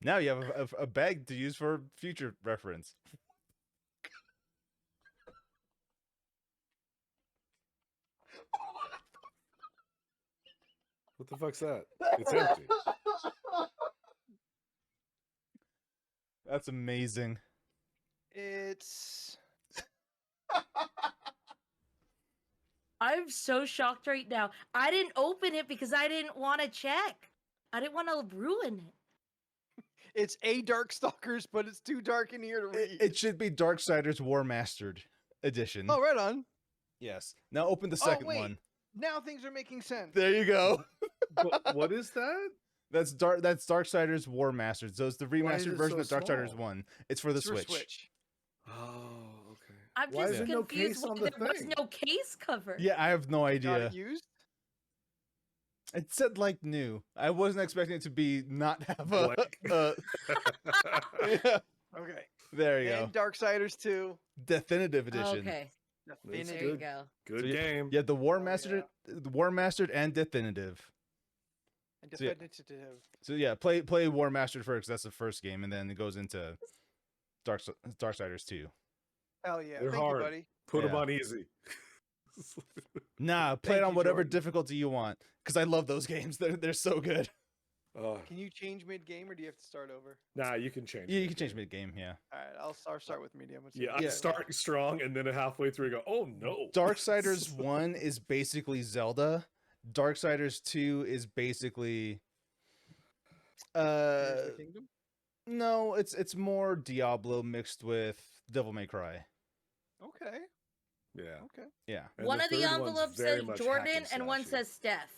Now you have a bag to use for future reference. What the fuck's that? It's empty. That's amazing. It's I'm so shocked right now. I didn't open it because I didn't want to check. I didn't want to ruin it. it's a Darkstalkers, but it's too dark in here to read. It should be Darksiders War Mastered edition. Oh, right on. Yes. Now open the Oh, second wait. one. Now things are making sense. There you go. What is that? That's Darksiders War Mastered. So it's the Why is remastered it version so of Darksiders small? 1. It's for the It's for Switch. Oh, okay. I'm Why just is there no confused case why on the there was thing? no case cover. Yeah, I have no Got idea. it used? It said like new. I wasn't expecting it to be not have a. Blank. Yeah, Okay. there you And go. Darksiders 2. Definitive edition. Okay, That's there Definitive. you good. go. Good So game. Yeah, the War Oh, Mastered, the War Mastered, and Definitive. And So, yeah. definitive. So yeah, play War Mastered first. 'Cause that's the first game, and then it goes into Darksiders 2. Hell yeah. They're Thank hard. you, buddy. Put them Yeah. on easy. Nah, play it Thank on you, whatever Jordan. difficulty you want. Because I love those games. They're so good. Can you change mid-game, or do you have to start over? Nah, you can change. Yeah, you it. can change mid game. Yeah. All right, I'll start with medium. Let's see Yeah, what I it start strong and then halfway through, you go, oh no. Darksiders 1 is basically Zelda. Darksiders 2 is basically Tears of the Kingdom? no, it's more Diablo mixed with Devil May Cry. Okay. Yeah. Okay. Yeah. And One of the third one's envelopes very says much Jordan hack and one slashy. says Steph.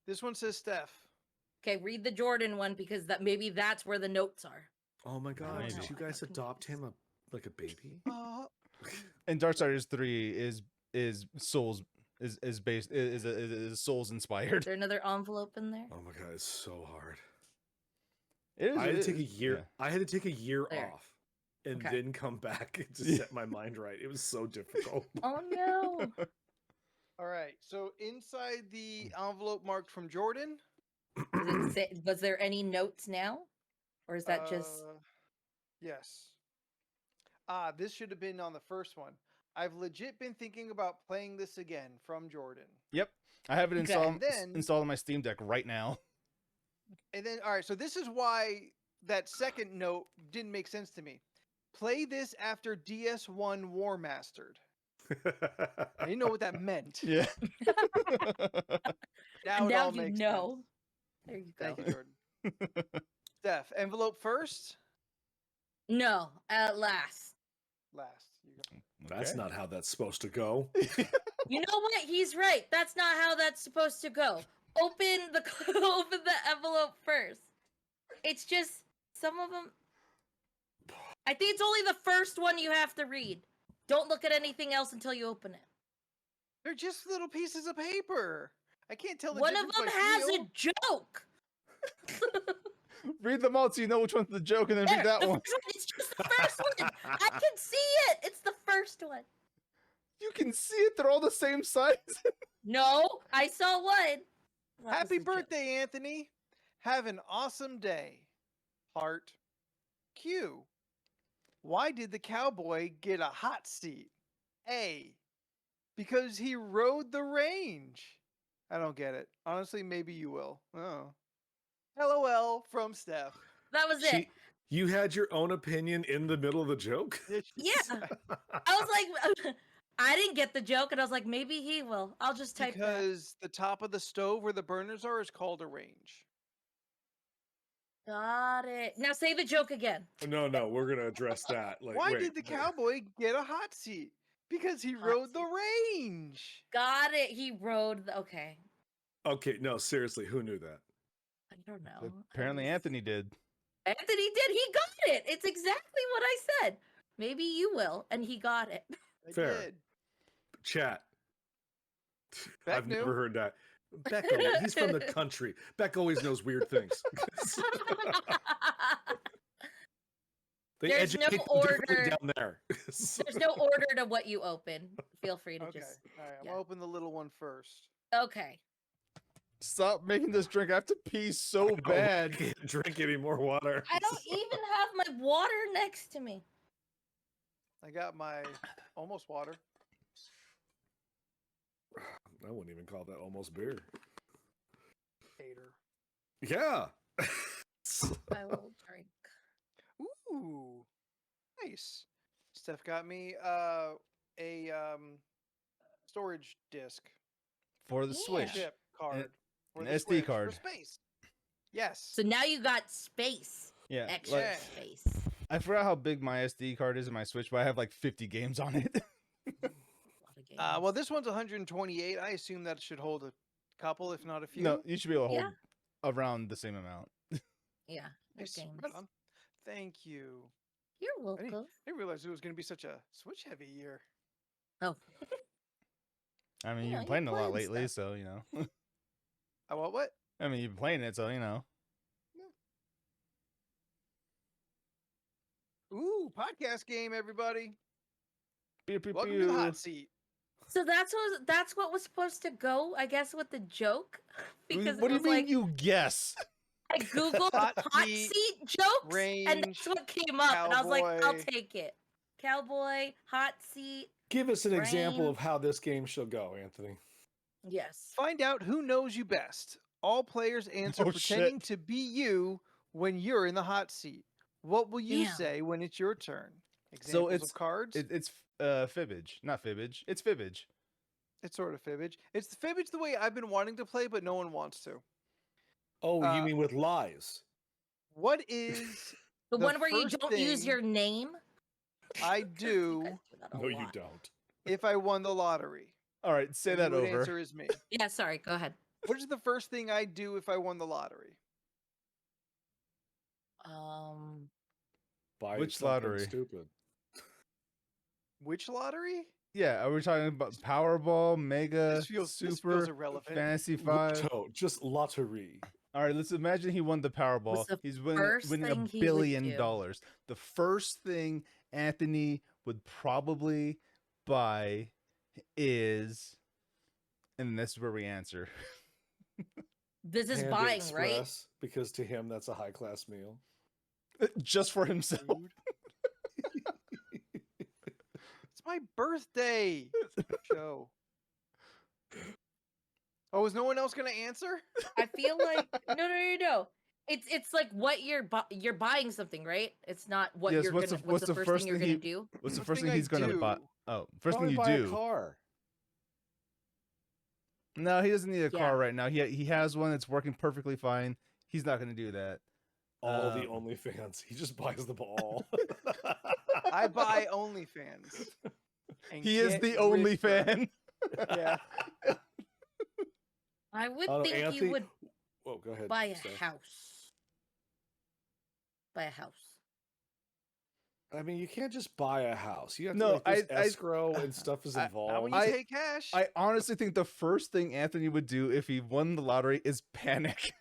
This one says Steph. Okay, read the Jordan one because maybe that's where the notes are. Oh my god, Maybe. did you I guys got adopt him like a baby? And Darksiders 3 is Souls is based is Souls Is inspired. there another envelope in there? Oh my god, it's so hard. It is, I had to it take a is- year. yeah. I had to take a year There. off and Okay. then come back to Yeah. set my mind right. It was so difficult. Oh no. All right. So inside the envelope marked from Jordan. Was there any notes now? Or is that just Yes. This should have been on the first one. I've legit been thinking about playing this again from Jordan. Yep. I have it Okay. installed And then- installed on my Steam Deck right now. And then, all right, so this is why that second note didn't make sense to me. Play this after DS1 War Mastered. I didn't know what that meant. Yeah. Now it now all you makes know. sense. There you go. Thank you, Jordan. Steph, envelope first? No, at last. Last. You go. That's Okay. not how that's supposed to go. You know what? He's right. That's not how that's supposed to go. Open the open the envelope first. It's just some of them. I think it's only the first one you have to read. Don't look at anything else until you open it. They're just little pieces of paper. I can't tell the One of difference them by has feel. a joke. Read them all so you know which one's the joke, and then There, read that the one. first one. It's just the first one. I can see it. It's the first one. You can see it. They're all the same size. No, I saw one. That was Happy the joke. birthday, Anthony. Have an awesome day. Heart. Q. Why did the cowboy get a hot seat? A. Because he rode the range. I don't get it. Honestly, maybe you will. Oh. LOL from Steph. That was it. You had your own opinion in the middle of the joke? Yeah. I was like, I didn't get the joke, and I was like, maybe he will. I'll just type that. Because the top of the stove where the burners are is called a range. Got it. Now say the joke again. No, we're gonna address that. Like, Why wait, did the cowboy get a hot seat? Because he Hot rode the range. Got it. He rode the okay. Okay, no, seriously, who knew that? I don't know. I Apparently, was- Anthony did. Anthony did. He got it. It's exactly what I said. Maybe you will, and he got it. I Fair. did. Chat. Beck I've knew. never heard that. Beck, he's from the country. Beck always knows weird things. They There's no educate them differently order. down there. There's no order to what you open. Feel free to Okay. just. All right. I'm yeah. gonna open the little one first. Okay. Stop making this drink. I have to pee so I bad. can't drink any more water. I don't even have my water next to me. I got my almost water. I wouldn't even call that almost beer. Hater. Yeah. I will drink. Ooh, nice. Steph got me a storage disk For the Yeah. Switch. chip card for an the SD Switch card. for space. Yes. So now you got space. Yeah. Extra Like, Yeah. space. I forgot how big my SD card is in my Switch, but I have like 50 games on it. A lot of games. Well, this one's 128. I assume that should hold a couple, if not a few. No, you should be able to hold Yeah. around the same amount. Yeah. They're Nice. games. Right on. Thank you. You're I welcome. didn't realize it was going to be such a Switch heavy year. Oh. I mean, Yeah, you've you're been playing it a lot playing lately, stuff. so you know. What? I mean, you've been playing it, so you know. Ooh, podcast game, everybody. Pew, pew, Welcome to the pew. hot seat. So that's what was supposed to go, I guess, with the joke. Because What do it you was mean like you guess? I googled Hot hot seat, seat jokes, and range, that's what came up. And I was like, I'll cowboy. take it. Cowboy, hot seat. Give us an example Rain. of how this game shall go, Anthony. Yes. Find out who knows you best. All players answer Oh, pretending shit. to be you when you're in the hot seat. What will you Damn. say when it's your turn? So Examples it's- of cards. It's fibbage, not fibbage. It's fibbage. It's sort of fibbage. It's the fibbage the way I've been wanting to play, but no one wants to. Oh, you Uh, mean with lies? What is The The one where you first don't use thing your name. I You do guys do that a No, you lot. don't. if I won the lottery? All right, say And that you would over. answer is me. Yeah, sorry. Go ahead. What is the first thing I do if I won the lottery? Buy Which something lottery? Stupid. Which lottery? Yeah, are we talking about Powerball, Mega, This feels Super, irrelevant. Fantasy 5? Lotto, just lottery. All right, let's imagine he won the Powerball. the He's winning, first winning thing $1 he would billion. do? The first thing Anthony would probably buy is, and this is where we answer. This is Panda buying, right? Express, because to him that's a high class meal. Just for himself. Food? It's my birthday. Show. Oh, is no one else gonna answer? I feel like no. It's like what you're buying something, right? It's not what Yes, you're what's gonna. the- What's the first thing you're gonna do? What's the First first thing thing I he's going to buy? do. Oh, first Probably thing you buy do. a car. No, he doesn't need a Yeah. car right now. He has one that's working perfectly fine. He's not going to do that. All the Um, OnlyFans. He just buys them all. I buy OnlyFans. and He is get the rich only from it. fan. Yeah. I would I don't know, think Anthony, you would Whoa, go ahead. buy a Steph. house. Buy a house. I mean, you can't just buy a house. You have to No, like there's I- escrow and stuff is I- Not when involved. you I- take cash. I honestly think the first thing Anthony would do if he won the lottery is panic.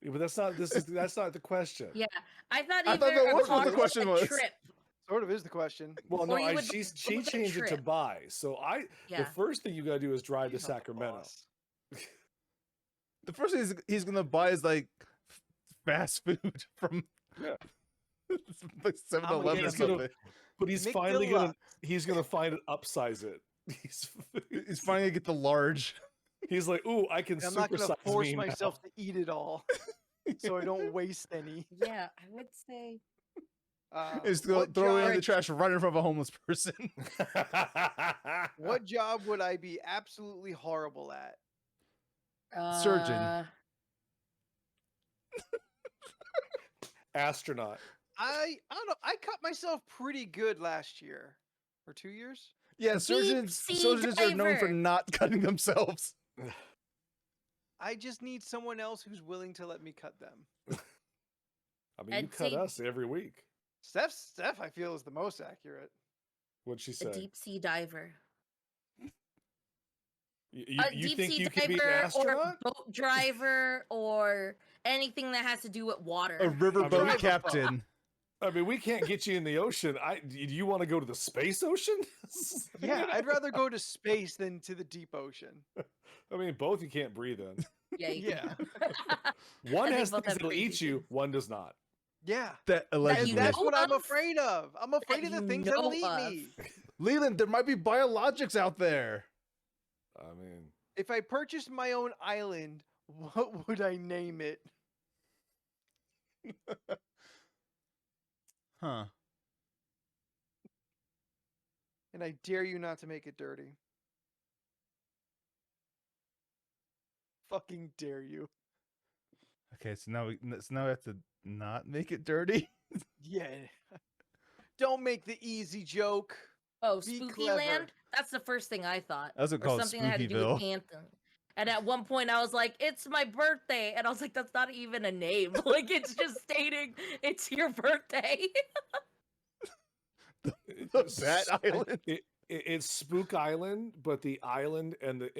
Yeah, but that's not the question. Yeah, I thought I either thought that a was what the car or question a was. trip. Sort of is the question. Well, no, Or you would she book a changed it to trip. buy. So Yeah. the first thing you gotta do is drive to He's not the Sacramento. boss. The first thing he's going to buy is like fast food from Yeah. like 7-Eleven or get something. But he's McDeluxe. finally gonna find it, upsize it. He's finally going to get the large. He's like, ooh, I can And I'm not gonna supersize force me myself to eat it all, so I don't waste any. Yeah, I would say. He's what throw it in the job- trash right in front of a homeless person. now. What job would I be absolutely horrible at? Surgeon. Astronaut. I don't know. I cut myself pretty good last year or 2 years. Yeah, surgeons sea are known for diver. not cutting themselves. I just need someone else who's willing to let me cut them. I mean, you I'd cut say- us every week. Steph, I feel is the most accurate. What'd she A say? deep sea diver. You A you deep think sea you could be an diver or astronaut? boat driver or anything that has to do with water. A riverboat Drive a captain. I mean, we can't get you in the ocean. Do you want to go to the space ocean? Yeah, I'd rather go to space than to the deep ocean. I mean, both you can't breathe in. Yeah, you Yeah. can. One they has both things have that'll crazy eat you, things. one does not. Yeah. That allegedly. That's know what I'm of? afraid of. I'm afraid of the you things that'll know eat of. me. Leland, there might be biologics out there. I mean, If I purchased my own island, what would I name it? Huh. And I dare you not to make it dirty. Fucking dare you. Okay, so now we have to not make it dirty. Yeah. Don't make the easy joke. Oh, Be Spooky clever. Land? That's the first thing I thought. That's what Or called something that had to do Spookyville. with Anthem. And at one point I was like, it's my birthday. And I was like, that's not even a name. Like, it's just stating it's your birthday. That island. It's Spook Island, but the island and the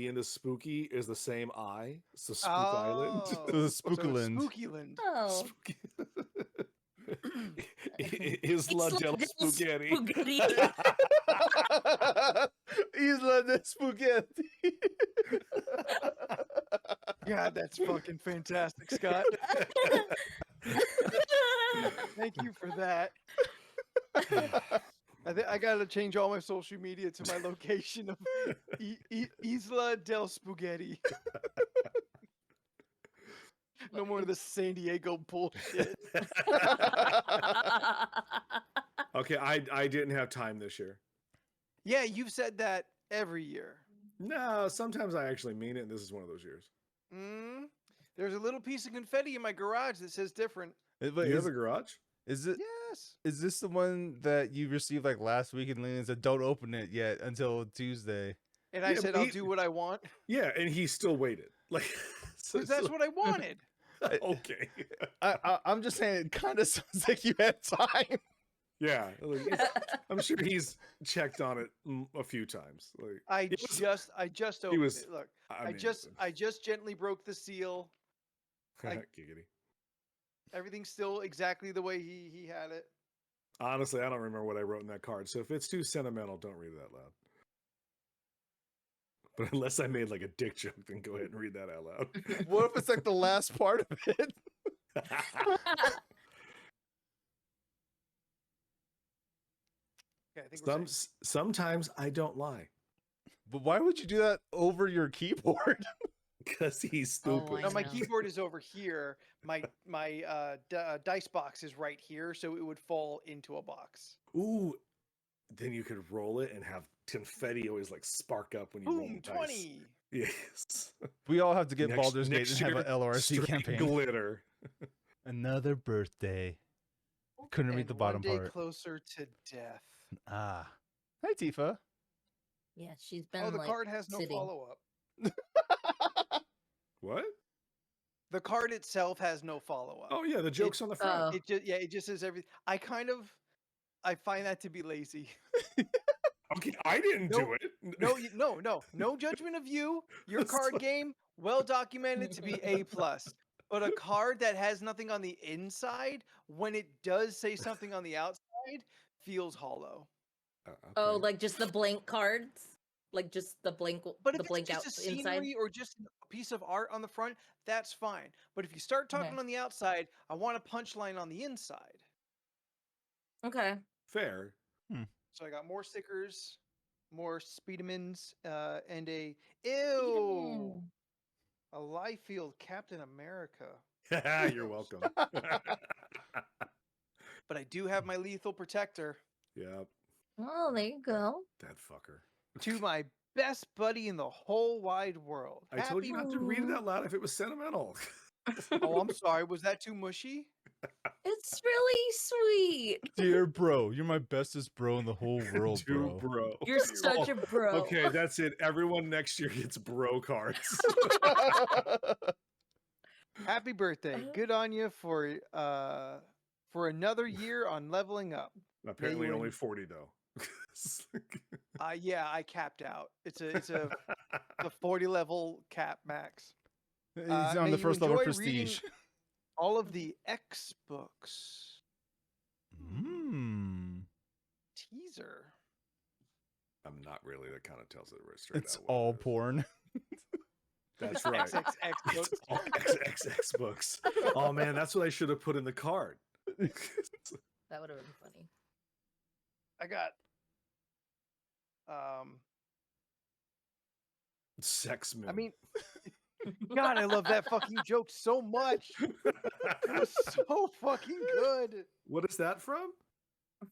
end of Spooky is the same I. So Spook Island. So the So it's Spookyland. Spookyland. Oh. Spooky. Isla del Spaghetti. Spaghetti. Isla de Spaghetti. God, that's fucking fantastic, Scott. Thank you for that. I gotta change all my social media to my location of Isla del Spaghetti. No more of the San Diego bullshit. Okay, I didn't have time this year. Yeah, you've said that every year. No, sometimes I actually mean it, and this is one of those years. There's a little piece of confetti in my garage that says different. But You have a garage? is it? Yes. Is this the one that you received like last week and Leland said don't open it yet until Tuesday? And I Yeah, said but I'll he- do what I want. Yeah, and he still waited. Like, so, Because that's what I wanted. okay. I'm just saying it kind of sounds like you had time. Yeah, like, I'm sure he's checked on it a few times. Like, I it was- just opened was- it. Look, I mean, I just gently broke the seal. I- giggity. Everything's still exactly the way he had it. Honestly, I don't remember what I wrote in that card. So if it's too sentimental, don't read it out loud. But unless I made like a dick joke, then go ahead and read that out loud. What if it's like the last part of it? Okay, I think we're safe. Sometimes I don't lie But why would you do that over your keyboard? because he's Oh, stupid. No, my know. keyboard is over here. My dice box is right here, so it would fall into a box. Ooh, then you could roll it and have confetti always like spark up when you roll Boom, the dice. 20. Yes. We all have to get Next- Baldur's Gate next and have year, an LRC straight campaign. Glitter. Another birthday. Couldn't read And the bottom one day part. closer to death. Ah. Hi, Tifa. Yeah, she's been Oh, the like, card has no sitting. follow-up. What? The card itself has no follow-up. Oh yeah, the joke's on the front. Oh. It just says everything. I find that to be lazy. Okay, I didn't No, do it. No judgment of you. Your It's card like- game, well documented to be A+. But a card that has nothing on the inside, when it does say something on the outside, feels hollow. Oh, Okay. like just the blank cards? Like just the blank But the if blank it's out just a inside? scenery or just a piece of art on the front, that's fine. But if you start talking Okay. on the outside, I want a punchline on the inside. Okay. Fair. So I got more stickers, more Speedemans, and a Spider-Man. a Liefeld Captain America. You're welcome. But I do have my Lethal Protector Yep, Oh, there you go. that fucker. to my best buddy in the whole wide world. I told you not to read it Ooh. out loud if it was sentimental. Oh, I'm sorry. Was that too mushy? It's really sweet. Dear bro, you're my bestest bro in the whole world, Dude, bro. bro. You're such a bro. Okay, that's it. Everyone next year gets bro cards. Happy birthday. Good on you for another year on leveling up. Apparently, you only win. 40 though. Yeah, I capped out. It's a 40 level cap max. He's May on the you first level enjoy reading prestige. all of the X books. Teaser. I'm not really. That kind of tells it right straight It's out. what all it is. porn. That's right. XXX It's books. all XXX books. Oh man, that's what I should have put in the card. That would have been funny. I got Sexman. I mean, God, I love that fucking joke so much. It was so fucking good. What is that from?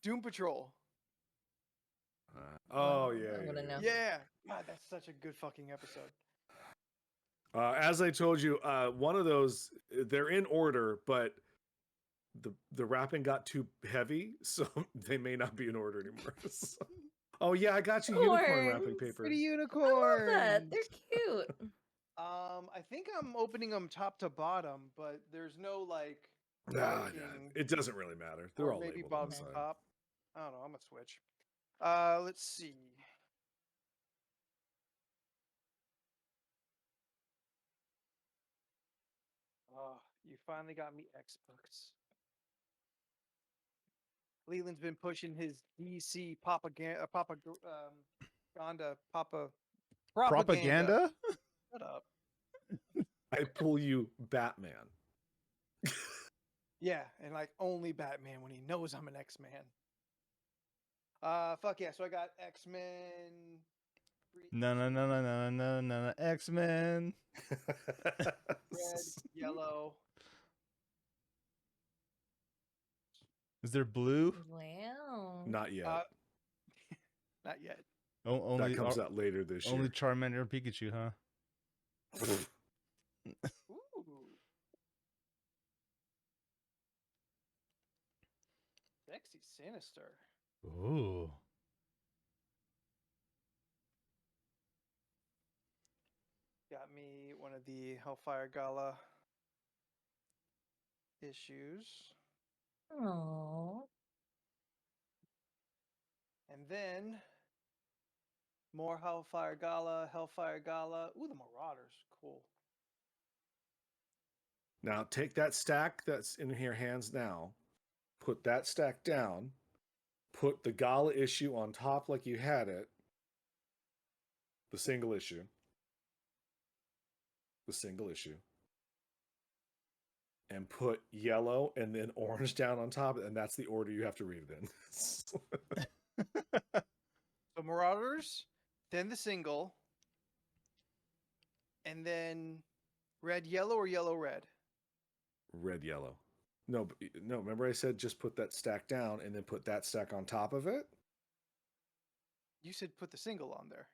Doom Patrol. Oh Wow, yeah, I wanna know. Yeah. God, that's such a good fucking episode. As I told you, one of those they're in order, but the wrapping got too heavy, so they may not be in order anymore. So- Oh yeah, I got you unicorn wrapping Horns. paper. Pretty I love unicorn. that. They're cute. I think I'm opening them top to bottom, but there's no like Nah, marking, it doesn't really matter. They're or all maybe labeled on bottom the to side. top. I don't know. I'm gonna switch. Let's see. Oh, you finally got me X books. Leland's been pushing his DC propaganda, propaganda. Propaganda? Shut up. I pull you Batman. Yeah, and like only Batman when he knows I'm an X-Man. Fuck yeah. So I got X-Men. No, no, no, no, no, no, no, no. X-Men. Red, yellow. Is there blue? Wow. Not yet. Not yet. Only that comes out later this only year. Charmander and Pikachu, huh? Ooh. Sexy Sinister. Ooh. Got me one of the Hellfire Gala issues. Oh. And then more Hellfire Gala. Ooh, the Marauders. Cool. Now take that stack that's in your hands now, put that stack down, put the Gala issue on top like you had it, the single issue, and put yellow and then orange down on top, and that's the order you have to read it in. So Marauders, then the single, and then red, yellow, or yellow, red. Red, yellow. No, no. Remember I said just put that stack down and then put that stack on top of it. You said put the single on there.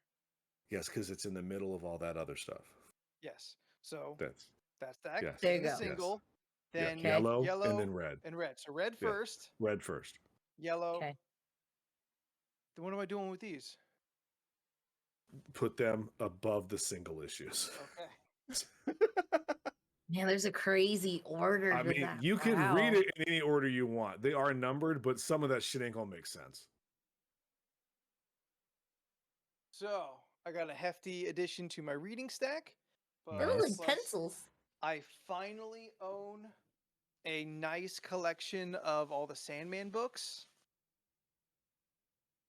Yes, because it's in the middle of all that other stuff. Yes. So That's that. yes. There you then go. the single, Yeah, then yellow, yellow, and then red. and red. So red Yeah. first, Red first. yellow. Okay. Then what am I doing with these? Put them above the single issues. Okay. Man, there's a crazy order I to mean, that. you can Wow. read it in any order you want. They are numbered, but some of that shit ain't gonna make sense. So I got a hefty addition to my reading stack. They But look Nice. like plus, pencils. I finally own a nice collection of all the Sandman books.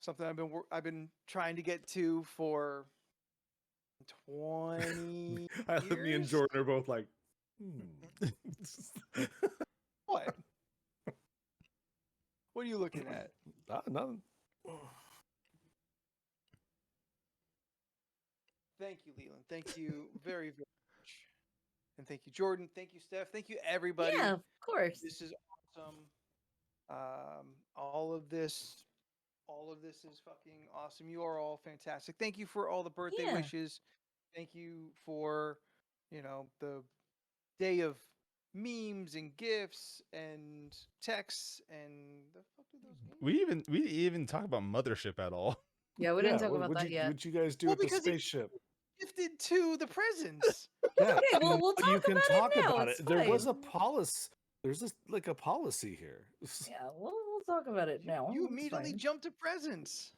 Something I've been trying to get to for 20 Me and years. Jordan are both like, What? What are you looking at? Nothing. Thank you, Leland. Thank you very, very much. And thank you, Jordan. Thank you, Steph. Thank you, everybody. Yeah, of course. This is awesome. All of this is fucking awesome. You are all fantastic. Thank you for all the birthday Yeah. wishes. Thank you for, the day of memes and gifs and texts and the fuck do those games? We even talk about Mothership at all. Yeah, we didn't talk what, about what'd that you, yet. What'd you guys do Well, with the because he- spaceship? Gifted to the presents. Yeah, Okay, well, we'll you talk can about talk it now. about It's it. There was fine. a policy. There's this like a policy here. Yeah, we'll talk about it now. You It's immediately fine. jumped to presents.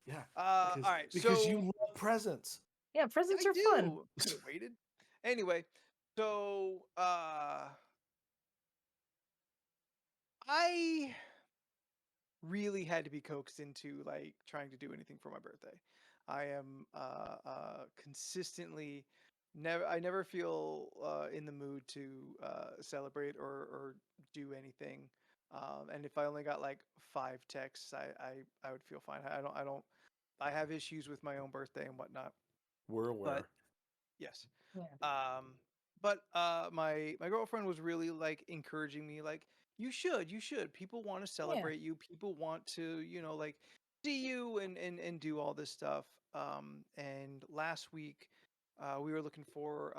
Yeah. All right, Because so you love presents. Yeah, presents I are fun. do. Could have waited. Anyway, so I really had to be coaxed into like trying to do anything for my birthday. I am consistently I never feel in the mood to celebrate or do anything. And if I only got like 5 texts, I would feel fine. I don't I have issues with my own birthday and whatnot. We're aware. But yes. Yeah. But my girlfriend was really like encouraging me, like you should. People want to celebrate you. People want to, like see you and do all this stuff. And last week, we were looking for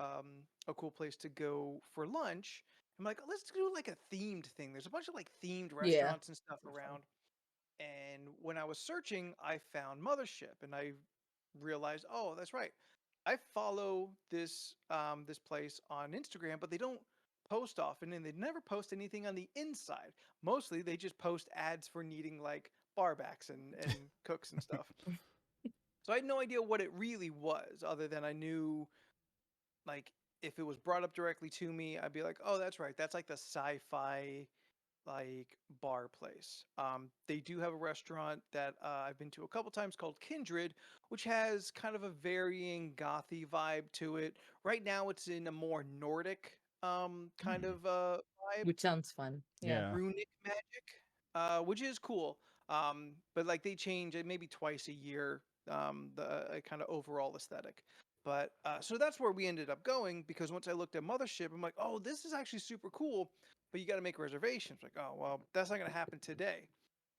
a cool place to go for lunch. I'm like, let's do like a themed thing. There's a bunch of like themed Yeah. restaurants and stuff around. And when I was searching, I found Mothership, and I realized, oh, that's right. I follow this place on Instagram, but they don't post often, and they never post anything on the inside. Mostly, they just post ads for needing like barbacks and cooks and stuff. So I had no idea what it really was, other than I knew, like, if it was brought up directly to me, I'd be like, oh, that's right. That's like the sci-fi like bar place. They do have a restaurant that I've been to a couple times called Kindred, which has kind of a varying gothy vibe to it. Right now, it's in a more Nordic kind of vibe, Which sounds fun. Yeah. runic magic, which is cool. But like they change it maybe twice a year, the kind of overall aesthetic. But so that's where we ended up going, because once I looked at Mothership, I'm like, oh, this is actually super cool, but you got to make reservations. Like, oh, well, that's not going to happen today.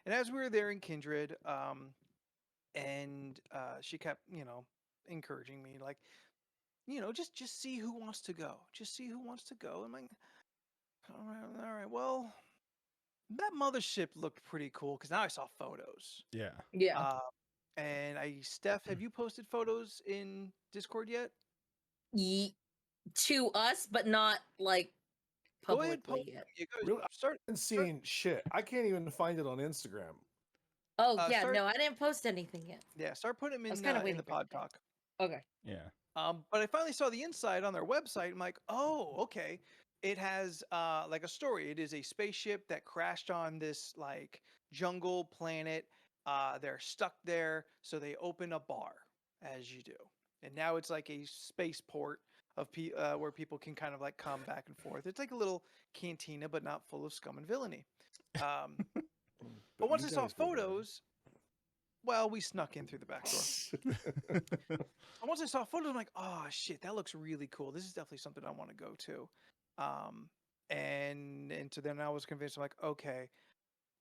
And as we were there in Kindred, and she kept, encouraging me, like, just see who wants to go. Just see who wants to go. I'm like, all right, well, that Mothership looked pretty cool, because now I saw photos. Yeah. Yeah. And Steph, have you posted photos in Discord yet? To us, but not like Go ahead, publicly yet. you guys Really, start. I've been seeing shit. I can't even find it on Instagram. Oh yeah, start- no, I didn't post anything yet. Yeah, start putting them was in kinda in waiting the for it pod to come. talk. Okay. Yeah. But I finally saw the inside on their website. I'm like, oh, okay. It has like a story. It is a spaceship that crashed on this like jungle planet. They're stuck there, so they open a bar, as you do. And now it's like a spaceport of where people can kind of like come back and forth. It's like a little cantina, but not full of scum and villainy. But once you I saw guys were there. photos, well, we snuck in through the back door. And once I saw photos, I'm like, oh shit, that looks really cool. This is definitely something I want to go to. And so then I was convinced. I'm like, okay,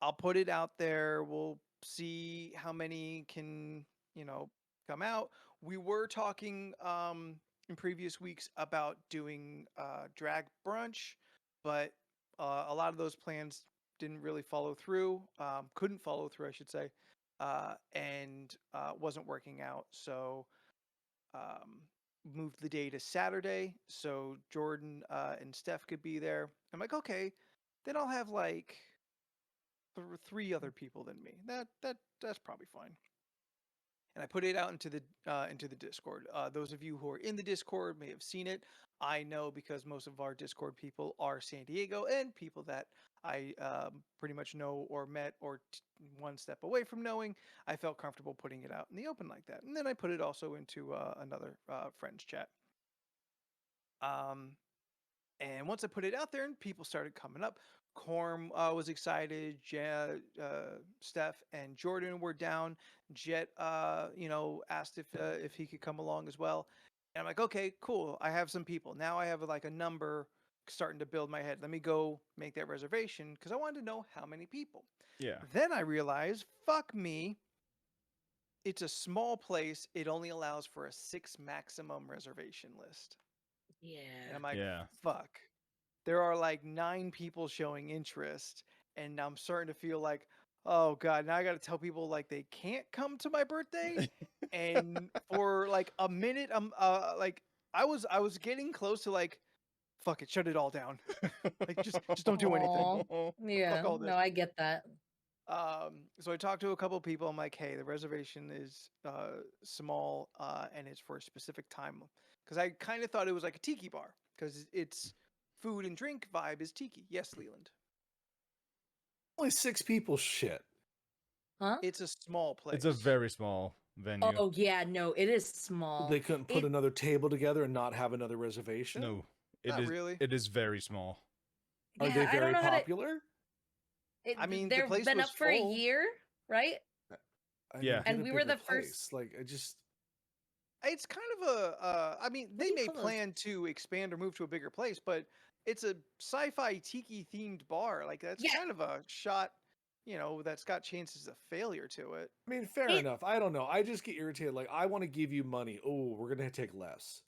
I'll put it out there. We'll see how many can, come out. We were talking in previous weeks about doing drag brunch, but a lot of those plans didn't really follow through. Couldn't follow through, I should say, and wasn't working out. So moved the day to Saturday so Jordan and Steph could be there. I'm like, okay, then I'll have like 3 other people than me. That's probably fine. And I put it out into the Discord. Those of you who are in the Discord may have seen it. I know because most of our Discord people are San Diego and people that I pretty much know or met or one step away from knowing. I felt comfortable putting it out in the open like that. And then I put it also into another friends chat. And once I put it out there, and people started coming up, Corm was excited. Steph and Jordan were down. Jet, asked if he could come along as well. And I'm like, okay, cool. I have some people now. I have like a number starting to build my head. Let me go make that reservation because I wanted to know how many people. Yeah. Then I realized, fuck me. It's a small place. It only allows for a 6 maximum reservation list. Yeah. And I'm like, Yeah. fuck. there are like 9 people showing interest, and I'm starting to feel like, oh god, now I got to tell people like they can't come to my birthday. And for like a minute, I'm like I was getting close to like, fuck it, shut it all down. Like just don't do anything. Aw. Yeah, all this. no, I get that. So I talked to a couple of people. I'm like, hey, the reservation is small, and it's for a specific time. Because I kind of thought it was like a tiki bar, because its food and drink vibe is tiki. Yes, Leland. Only 6 people. Shit. Huh? It's a small place. It's a very small venue. Oh yeah, no, it is small. They couldn't put It- another table together and not have another reservation. No, it Not is. really. It is very small. Are yeah, they I don't very know how to- popular? I mean, the they've place been was up for a full. year, right? Yeah. get And a we were bigger the first- place. Like I just It's kind of a. I mean, do they you may call those? plan to expand or move to a bigger place, but it's a sci-fi tiki themed bar. Like that's Yeah. kind of a shot, that's got chances of failure to it. I mean, fair It- enough. I don't know. I just get irritated. Like, I want to give you money. Oh, we're gonna take less.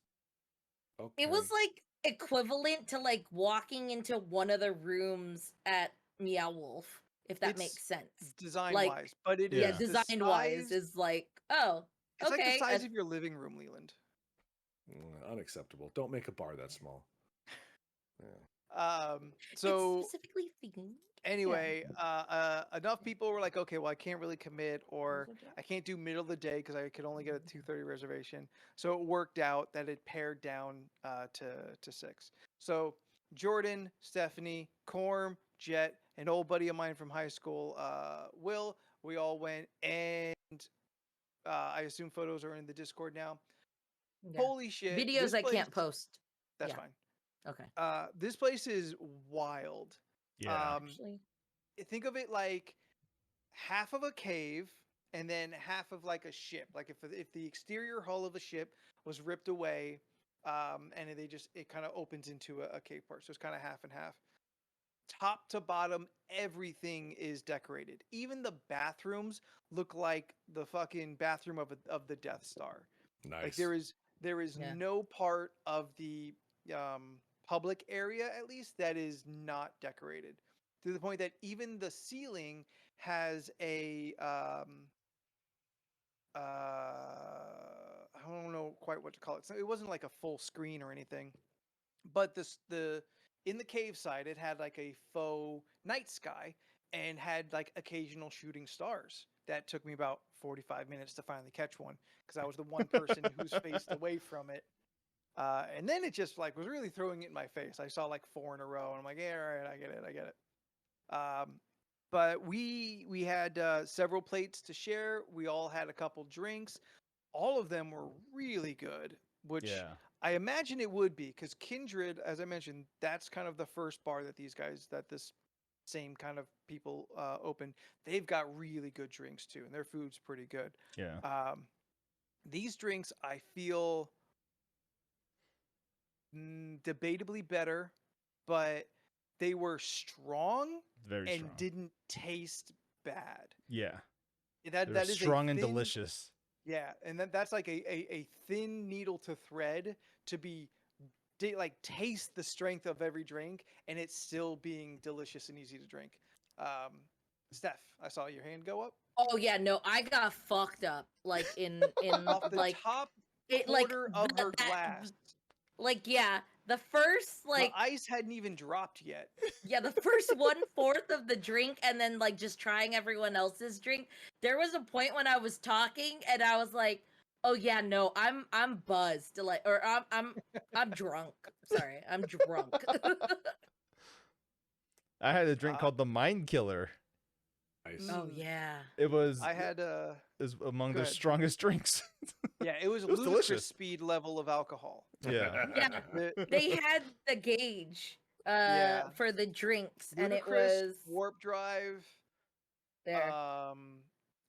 Okay. It was like equivalent to like walking into one of the rooms at Meow Wolf, if that It's makes sense. Design Like, wise, but it is Yeah. Yeah, the design wise size- is like, oh, It's like okay. the size of your living room, Leland. Unacceptable. Don't make a bar that small. Yeah. So it's specifically themed. anyway, enough people were like, okay, well, I can't really commit, or I can't do middle of the day because I could only get a 2:30 reservation. So it worked out that it pared down to 6. So Jordan, Stephanie, Corm, Jet, an old buddy of mine from high school, Will, we all went, and I assume photos are in the Discord now. Yeah. Holy shit! Videos this I can't place- post. That's yeah. fine. Okay. This place is wild. Yeah. Actually, Think of it like half of a cave and then half of like a ship. Like if the exterior hull of a ship was ripped away, and it kind of opens into a cave part. So it's kind of half and half. Top to bottom, everything is decorated. Even the bathrooms look like the fucking bathroom of the Death Star. Nice. Like there is Yeah. no part of the public area, at least, that is not decorated, to the point that even the ceiling has a I don't know quite what to call it. So it wasn't like a full screen or anything, but in the cave side, it had like a faux night sky and had like occasional shooting stars. That took me about 45 minutes to finally catch one, because I was the one person who's faced away from it. And then it just like was really throwing it in my face. I saw like 4 in a row, and I'm like, yeah, all right, I get it. But we had several plates to share. We all had a couple drinks. All of them were really good, which Yeah. I imagine it would be, because Kindred, as I mentioned, that's kind of the first bar that this same kind of people open. They've got really good drinks too, and their food's pretty good. Yeah. These drinks, I feel, debatably better, but they were strong Very and strong. didn't taste bad. Yeah. That They're that is a strong and thin- delicious. Yeah, and that's like a thin needle to thread to be like taste the strength of every drink, and it's still being delicious and easy to drink. Steph, I saw your hand go up. oh yeah, no, I got fucked up like in Off the like top it like quarter of her glass. like yeah, the first like the ice hadn't even dropped yet. yeah, the first 1/4 of the drink, and then like just trying everyone else's drink. There was a point when I was talking and I was like, "Oh yeah, no, I'm buzzed, like, or I'm drunk. Sorry, I'm drunk." I had a drink Uh, called the Mind Killer. Nice. oh yeah, It was I had is among Go the ahead. strongest drinks. yeah, it was It was ludicrous delicious. speed level of alcohol. Yeah. Yeah. The- they had the gauge Yeah. for the drinks, and it ludicrous, was warp drive. there. I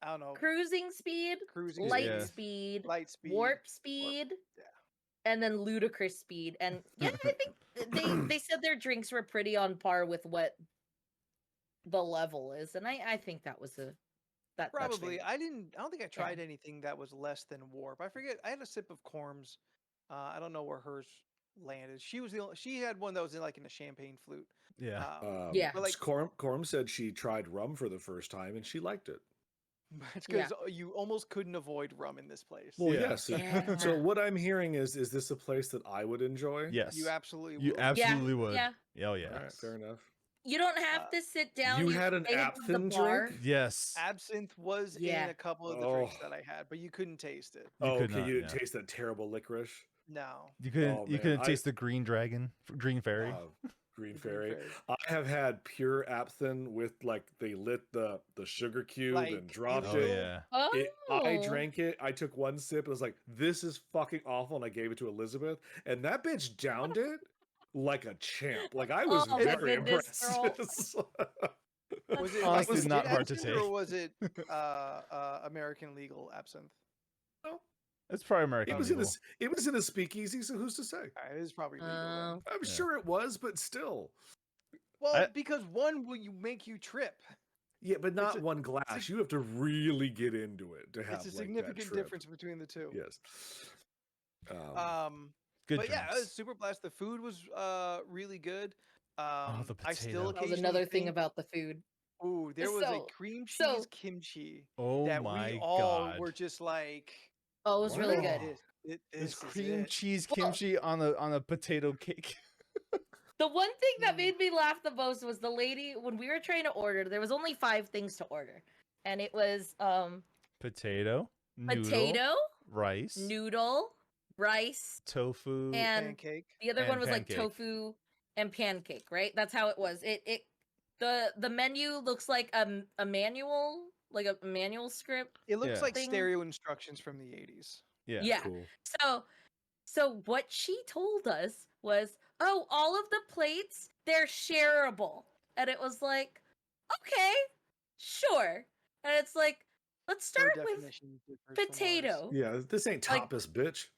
don't know. Cruising speed, Cruising light Yeah. speed, light speed, warp speed, yeah. and then ludicrous speed. And yeah, I think they said their drinks were pretty on par with what the level is, and I think that was that's Probably. fair. I don't think I tried anything that was less than warp. I forget. I had a sip of Corm's. I don't know where hers landed. She was the only, she had one that was in like in a champagne flute. Yeah. Yeah. But like Corum said she tried rum for the first time and she liked it. it's Yeah. because you almost couldn't avoid rum in this place. Well, Yeah. yes. Yeah. So what I'm hearing is this a place that I would enjoy? Yes. You absolutely You would. absolutely would. Yeah. Oh yeah. All right, fair enough. You don't have to sit down. You had an they have the absinthe bar. drink? Yes. Absinthe was Yeah. in a couple of the drinks Oh. that I had, but you couldn't taste it. You Oh, could okay. not, You didn't yeah. taste that terrible licorice? No. You couldn't. Oh, you man, couldn't taste the green dragon, green fairy. Green The Green Fairy. Fairy. I have had pure absinthe with like they lit the sugar cube Like, and dropped Oh it. yeah. Oh. I drank it. I took one sip. And I was like, "This is fucking awful," and I gave it to Elizabeth, and that bitch downed it like a champ. Like I was Oh, my very goodness, impressed. Was it Honestly was it not hard to absinthe, take. or was it American legal absinthe? It's probably American It was in a legal. it was in a speakeasy, so who's to say? It is probably legal. then. Uh, I'm Yeah. sure it was, but still. Well, because one will make you trip. Yeah, but not a- one glass. You have to really get into it to have It's a like, that significant trip. difference between the two. Yes. Good But yeah, it was drinks. super blast. The food was really good. the I still potato. that was occasionally another thing think, about the food. ooh, there was a So- cream cheese so- kimchi Oh that my we all god. were just like, Oh, it was really Wow. good. this There's is cream it. cheese Well- kimchi on a potato cake. The one thing that Mm. made me laugh the most was the lady when we were trying to order. There was only 5 things to order, and it was Potato, noodle, potato, rice, noodle, rice, tofu. and Pancake. the other one and was pancake. like tofu and pancake. Right? That's how it was. The menu looks like a manual, like a manual script. It looks Yeah. like Thing. stereo instructions from the 80s. Yeah. Yeah. Cool. So what she told us was, "Oh, all of the plates, they're shareable." And it was like, "Okay, sure." And it's like, "Let's Her start with definition differs from ours. potato." Yeah, this ain't Like- tapas, bitch.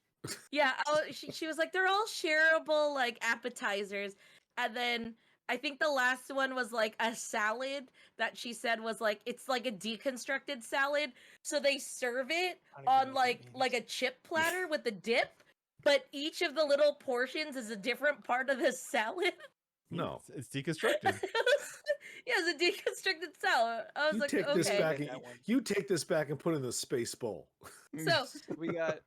Yeah, she was like, "They're all shareable like appetizers." And then I think the last one was like a salad that she said was like it's like a deconstructed salad. So they serve it I don't even know on what that like means. a chip platter with the dip, but each of the little portions is a different part of the salad. No. It's deconstructed. Yeah, it's a deconstructed salad. I was You like, take this okay. back That and one. you take this back and put it in the space bowl. So We got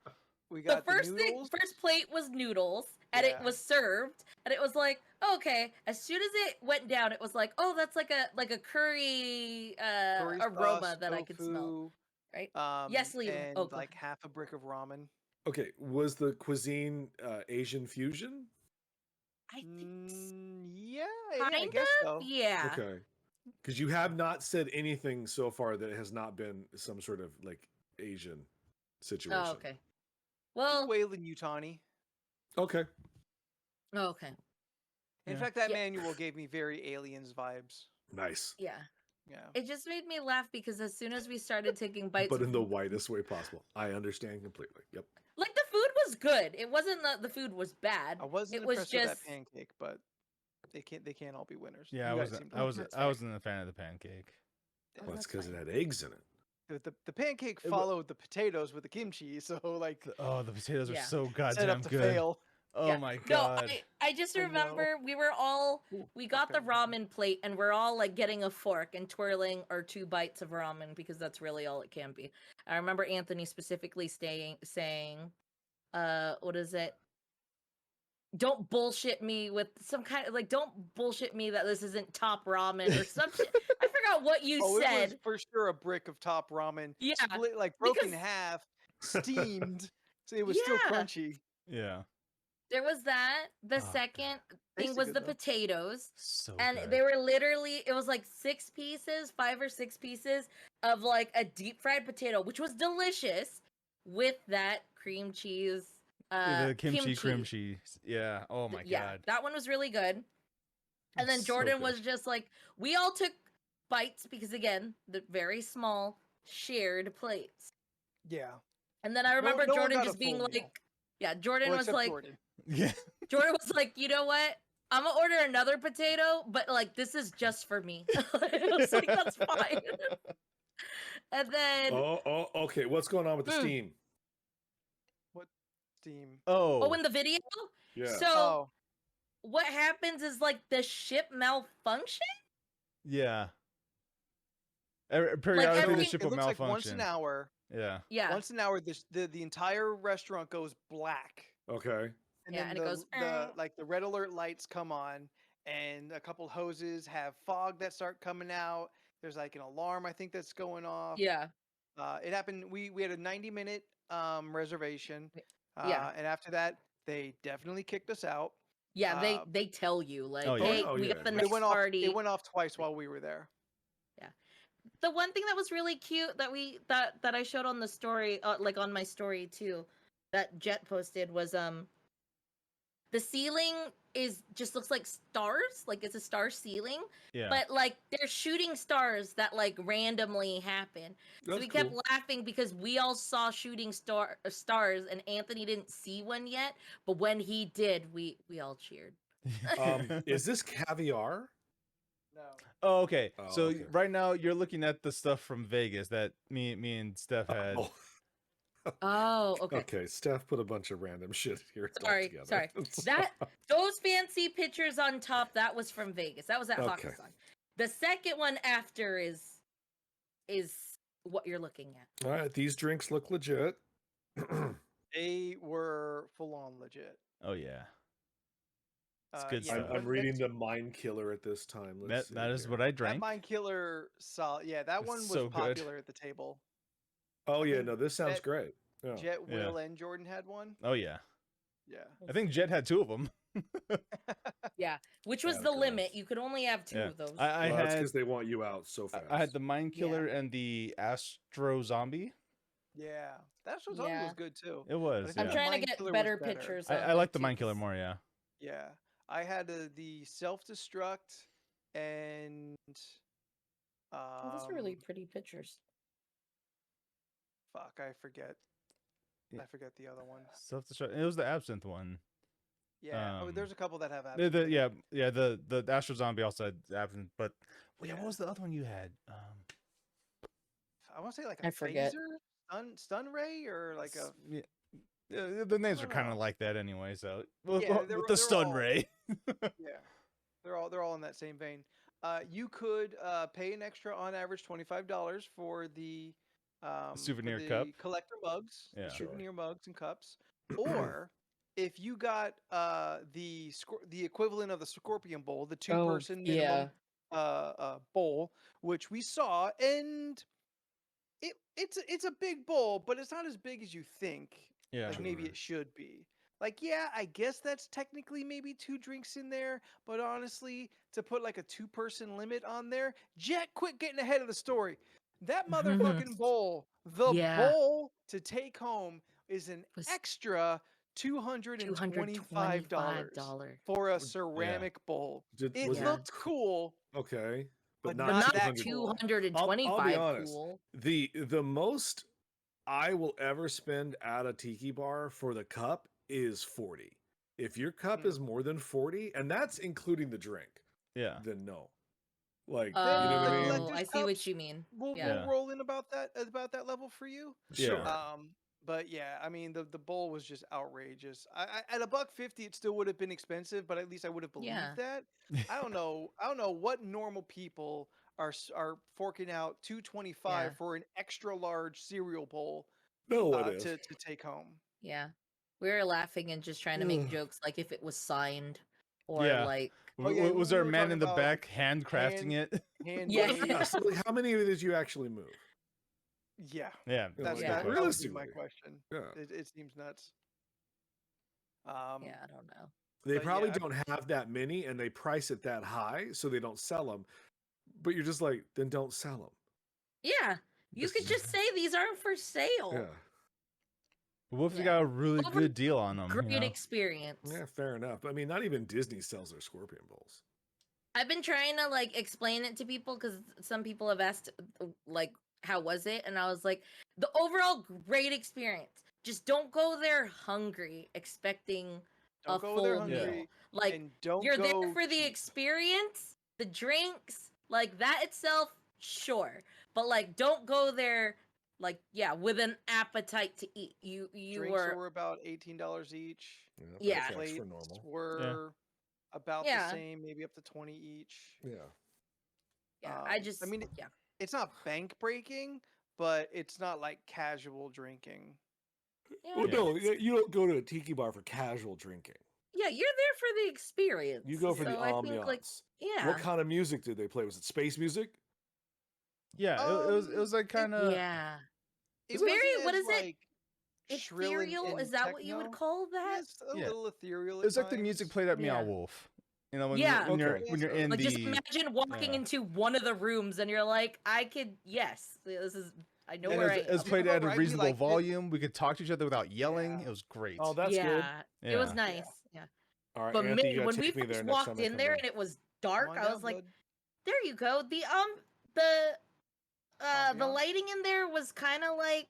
the the first noodles. first plate was noodles, and it Yeah. was served, and it was like, okay. As soon as it went down, it was like, oh, that's like a curry, curry aroma sauce, that I could smell. tofu, Right? Um, Yes, Liam. and Oh, go like ahead. half a brick of ramen. Okay, was the cuisine Asian fusion? I think Yeah, I kind guess of. so. Yeah. Okay. Because you have not said anything so far that has not been some sort of like Asian situation. Oh, okay. Well, Wayland Utani. Okay. okay. In Yeah. fact, that Yeah. manual gave me very aliens vibes. Nice. Yeah. Yeah. It just made me laugh because as soon as we started taking bites, But in the whitest way possible. I understand completely. Yep. like the food was good. It wasn't that the food was bad. I wasn't It was impressed with just- that pancake, but they can't all be winners. Yeah, You guys seem to like that's I fair. wasn't a fan of the pancake. Oh, Well, that's that's because it fine. had eggs in it. the pancake It wa- followed the potatoes with the kimchi, so like Oh, the potatoes are Yeah. so set goddamn up to good. fail. Oh Yeah. my No, god. I just I know. remember we were all we got the okay. ramen plate and we're all like getting a fork and twirling our 2 bites of ramen because that's really all it can be. I remember Anthony specifically saying, what is it? Don't bullshit me with some kind of like don't bullshit me that this isn't top ramen or something. I forgot what you Oh, it was said. for sure a brick of top ramen. Yeah, Split like broken in because- half, steamed, so it was still Yeah. crunchy. Yeah. There was that. The Oh, second thing Tasted was good, the though. potatoes. So And good. they were literally, it was like 6 pieces, 5 or 6 pieces of like a deep fried potato, which was delicious with that cream cheese. The kimchi cream cheese. Yeah. Oh my Yeah, god. that one was really good. And then It's so Jordan good. was just like, we all took bites because again, the very small shared plates. Yeah. And then I remember no one Jordan got a just being full like, meal. yeah, Jordan Well, was except like, Jordan. Yeah. Jordan was like, you know what? I'm gonna order another potato, but like this is just for me. I was like, that's fine. And then Okay. What's going on with the Mm. steam? Steam. Oh. in the video, Yeah. So Oh, what happens is like the ship malfunction. Yeah. Like Periodically, the every ship it will looks like once an malfunction. hour. Yeah. yeah Once an hour, the entire restaurant goes black, Okay. and Yeah, then and it goes, the like the red alert lights come on, and a couple hoses have fog that start coming out. There's like an alarm I think that's going off. yeah It happened. We had a 90-minute reservation, yeah and after that they definitely kicked us out. yeah. Uh, They tell you like, Oh, yeah. hey, Oh, we yeah, got the yeah. but next it party. went off twice while we were there. The one thing that was really cute that I showed on the story, like on my story too, that Jet posted was the ceiling is just looks like stars, like it's a star ceiling, Yeah. but like they're shooting stars that like randomly happen. So That's we kept cool. laughing because we all saw shooting stars, and Anthony didn't see one yet, but when he did, we all cheered. Is this caviar? No. Oh, okay. Oh, So okay. right now you're looking at the stuff from Vegas that me and Steph had. Oh, Oh, okay. okay. Steph put a bunch of random shit here Sorry, altogether. sorry. Those fancy pictures on top, that was from Vegas. That was at Okay. Hakkasan. The second one after is what you're looking at. All right, these drinks look legit. They were full on legit. Oh yeah. It's good yeah, stuff. I'm but reading that's- the Mind Killer at this time. Let's That is see what here. I That drank. Mind Killer solid. Yeah, that It's one was so good. popular at the table. Oh I yeah, think no, this sounds Jet- great. Yeah. Jet, Yeah. Will, and Jordan had one. Oh yeah. Yeah. I think Jet had 2 of them. Yeah, which was Yeah, the gross. limit. You could only have 2 Yeah. of those. I Well, that's had because they want you out so fast. I had the Mind Killer and the Astro Zombie. Yeah. That zombie Yeah. was good too. It was. think I'm Yeah. the trying to Mind get Killer was better better. pictures. I of like it the too, Mind Killer 'cause- more. Yeah. Yeah. I had the self-destruct and Oh, those are really pretty pictures. fuck, I forget. Yeah. I forget the other one. Self-destruct. It was the Absinthe one. Yeah. there's a couple that have The, absinthe in it. yeah. The Astro Zombie also had Absinthe, but yeah, Yeah. what was the other one you had? I want to say like I a forget. phaser, stun ray, or like a Yeah, the names are don't kind of know. like that anyway. So with, Yeah, with they're- the they're stun all- ray. yeah. They're all in that same vein. You could pay an extra on average $25 for the souvenir for cup? the collector mugs, Yeah. the Sure. souvenir mugs and cups, or if you got the equivalent of the Scorpion Bowl, the 2-person minimum bowl, which we saw, and it's a big bowl, but it's not as big as you think. Yeah. Like maybe Sure. it should be. Like, yeah, I guess that's technically maybe 2 drinks in there, but honestly, to put like a 2-person limit on there, Jet, quit getting ahead of the story. That motherfucking bowl, the Yeah. bowl to take home is an Was extra $225 for a ceramic bowl. It Was Yeah. looked cool, okay, but but not not that $200. cool. 225 honest. cool. The most I will ever spend at a tiki bar for the cup is 40. If your cup is more than 40, and that's including the drink, Yeah. then no. Like, Then you know what the I mean? collector's I see what cups you mean. We'll Yeah. roll in about that level for you. Sure. But yeah, I mean the bowl was just outrageous. I at $1.50 it still would have been expensive, but at least I would have believed Yeah. that. I don't know what normal people are forking out $2.25 Yeah. for an extra large cereal bowl No one is. to take home. Yeah. We were laughing and just trying to make jokes like if it was signed or Yeah. like Oh, yeah, Was we there a were man talking in the about back handcrafting it? Hand Yeah. wave. Yeah, so, like, how many did you actually move? Yeah, Yeah. that's like, that would be my realistically. question. Yeah. It seems nuts. yeah, I don't know. They But probably yeah. don't have that many, and they price it that high, so they don't sell them. But you're just like, then don't sell them. Yeah. You could just say these aren't for sale. Yeah, What if you Yeah. got a really Overall, good deal on them? Great experience. yeah, fair enough. I mean, not even Disney sells their scorpion bowls. I've been trying to like explain it to people because some people have asked like how was it, and I was like, the overall great experience. Just don't go there hungry expecting Don't a go full there meal. hungry, Like and don't you're there go for the cheap. experience, the drinks, like that itself, sure. But like don't go there like with an appetite to eat. You Drinks were were about $18 each. Yeah, Yeah. that tracks for Plates normal. were about the Yeah. same, maybe up to 20 each. Yeah. I just I mean, it's not bank breaking, but it's not like casual drinking. Well, yeah, no, you don't go to a tiki bar for casual drinking. yeah, you're there for the experience. You go for the So I think, like, ambiance. yeah, What kind of music did they play? Was it space music? Yeah, it was like kind of yeah. It Very, wasn't what as, is it? like, shrill Ethereal? and Is that what you would techno. call that? Yes, a Yeah. little ethereal. it was like the music played at Meow Yeah. Wolf. You know, when Yeah. when you're Okay. when you're in Like, the just imagine walking yeah. into one of the rooms and you're like, I could, yes, this is, I know and where it I was am. played Yeah, at a right, we reasonable liked it. volume. We could talk to each other without yelling. Yeah. It was great. Oh, that's yeah, good. it was Yeah. nice. Yeah. All right, But Anthony, man, you when gotta we take me there first next time walked I in come there in. and it was Come dark, on I down, was like, bud. there you go. The Yeah. lighting in there was kind of like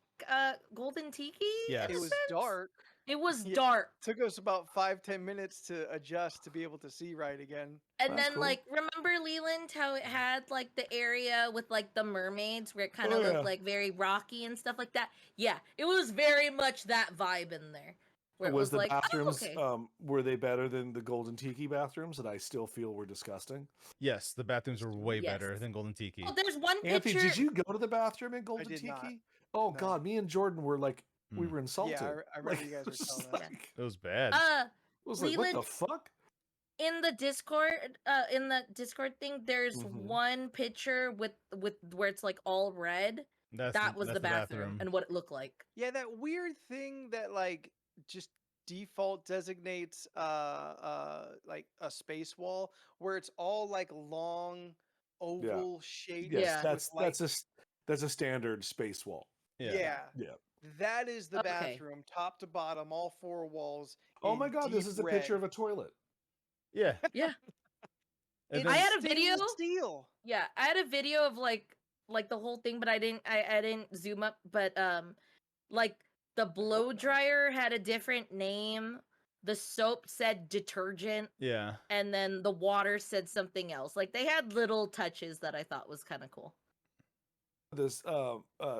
golden tiki. Yes. In It a was sense. dark. It was Yeah. dark. Took us about 5-10 minutes to adjust to be able to see right again. And That's then, cool. like, remember Leland, how it had like the area with like the mermaids where it kind Oh, of yeah. looked like very rocky and stuff like that? Yeah, it was very much that vibe in there. Where it Was was the like, bathrooms oh, okay. were they better than the golden tiki bathrooms that I still feel were disgusting? Yes, the bathrooms were way Yes. better than Golden Tiki. Oh, there's one Anthony, picture. did you go to the bathroom in golden did tiki? not. Oh No. God, me and Jordan were like we Hmm. were insulted. Yeah, I remember you guys it were was just telling us. like, It was bad. I was like, what the Leland, fuck? in the Discord thing, there's Mhm. one picture with where it's like all red. That was that's the bathroom and what it looked like. Yeah, that weird thing that like just default designates like a space wall where it's all like long oval shapes. Yes, Yeah. that's with, like, that's a standard space wall. yeah. Yeah. That is the Okay. bathroom, top to bottom, all four walls. Oh my in God, this deep is a picture red. of a toilet. Yeah. Yeah. And It's I then- had a video. stainless steel. Yeah, I had a video of like the whole thing, but I didn't zoom up. But like the blow dryer had a different name. The soap said detergent, yeah. and then the water said something else. Like they had little touches that I thought was kind of cool. This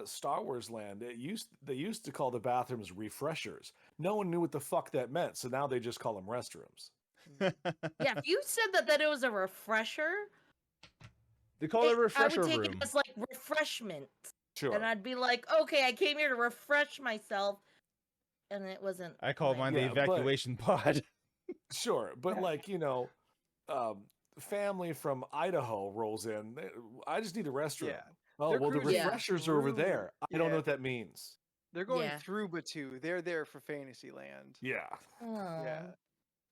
Star Wars land, they used to call the bathrooms refreshers. No one knew what the fuck that meant, so now they just call them restrooms. Yeah, if you said that it was a refresher, They call it a I refresher would take room. it as like refreshment, Sure. and I'd be like, okay, I came here to refresh myself, and it wasn't. I call mine the Yeah, but- evacuation pod. Sure, but like, family from Idaho rolls in. I just need a restroom. Yeah. Oh, They're well, the cruising refreshers are over through- there. I don't know yeah. what that means. They're going Yeah. through Batu. They're there for Fantasyland. Yeah. Yeah. Aw.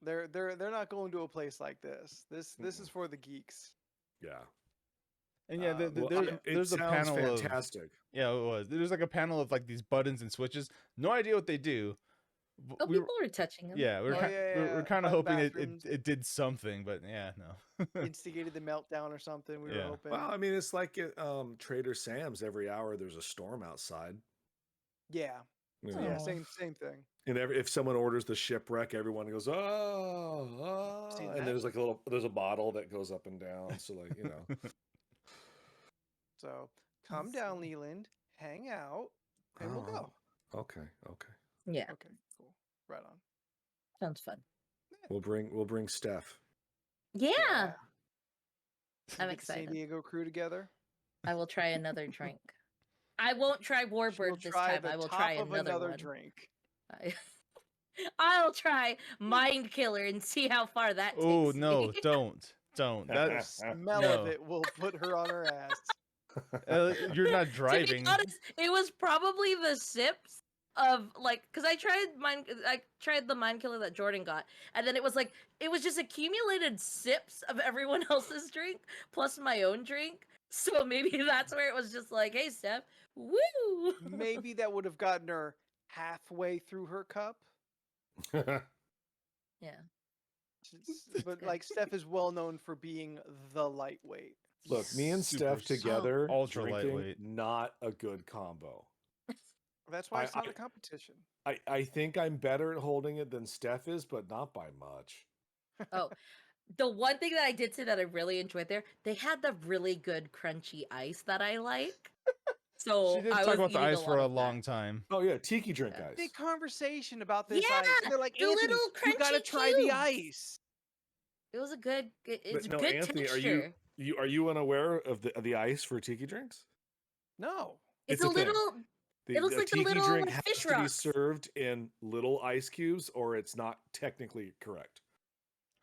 They're not going to a place like this. This is for the geeks. Yeah. And yeah, Well, there's a sounds panel of fantastic. yeah, it was. There's like a panel of like these buttons and switches. No idea what they do. Oh, We were- people were touching them. yeah, we're Oh, kind, yeah, we're kind of button hoping bathrooms. it did something, but yeah, no. Instigated the meltdown or something. We were Yeah. hoping. Well, I mean, it's like at Trader Sam's. Every hour there's a storm outside. Yeah. You So know? yeah, Aw. same thing. And if someone orders the shipwreck, everyone goes, oh, Seen and that. there's like there's a bottle that goes up and down. So like, So come down, Leland, hang out, and we'll go. Okay. Yeah, Okay, cool. Right on. sounds fun. We'll bring Steph. Yeah, Yeah. I'm Get the San excited. Diego crew together. I will try another drink. I won't try She will Warbird this try time. the I will top try of another one. drink. I'll try Mind Killer and see how far that takes Oh no, me. don't. The That's smell no. of it will put her on her ass. you're not To driving. be honest, it was probably the sips of like, because I tried the Mind Killer that Jordan got, and then it was just accumulated sips of everyone else's drink plus my own drink. So maybe that's where it was just like, hey Steph, woo. Maybe that would have gotten her halfway through her cup. Yeah. But like Steph is well known for being the lightweight. Look, me and Super Steph together, ultra drinking, lightweight. not a good combo. That's why it's not I- a competition. I think I'm better at holding it than Steph is, but not by much. Oh, the one thing that I did say that I really enjoyed there, they had the really good crunchy ice that I like. So She did I talk was about the eating ice a for lot a of that. long time. Oh yeah, tiki drink Yeah. ice. Big conversation about this Yeah, ice. And they're like, the Anthony, little you gotta crunchy try the cubes. ice. It was a good. It's But no, good Anthony, texture. are you unaware of the ice for tiki drinks? No. It's It's a a thing. little. It looks The like the tiki little drink like, has fish to be rocks. served in little ice cubes, or it's not technically correct.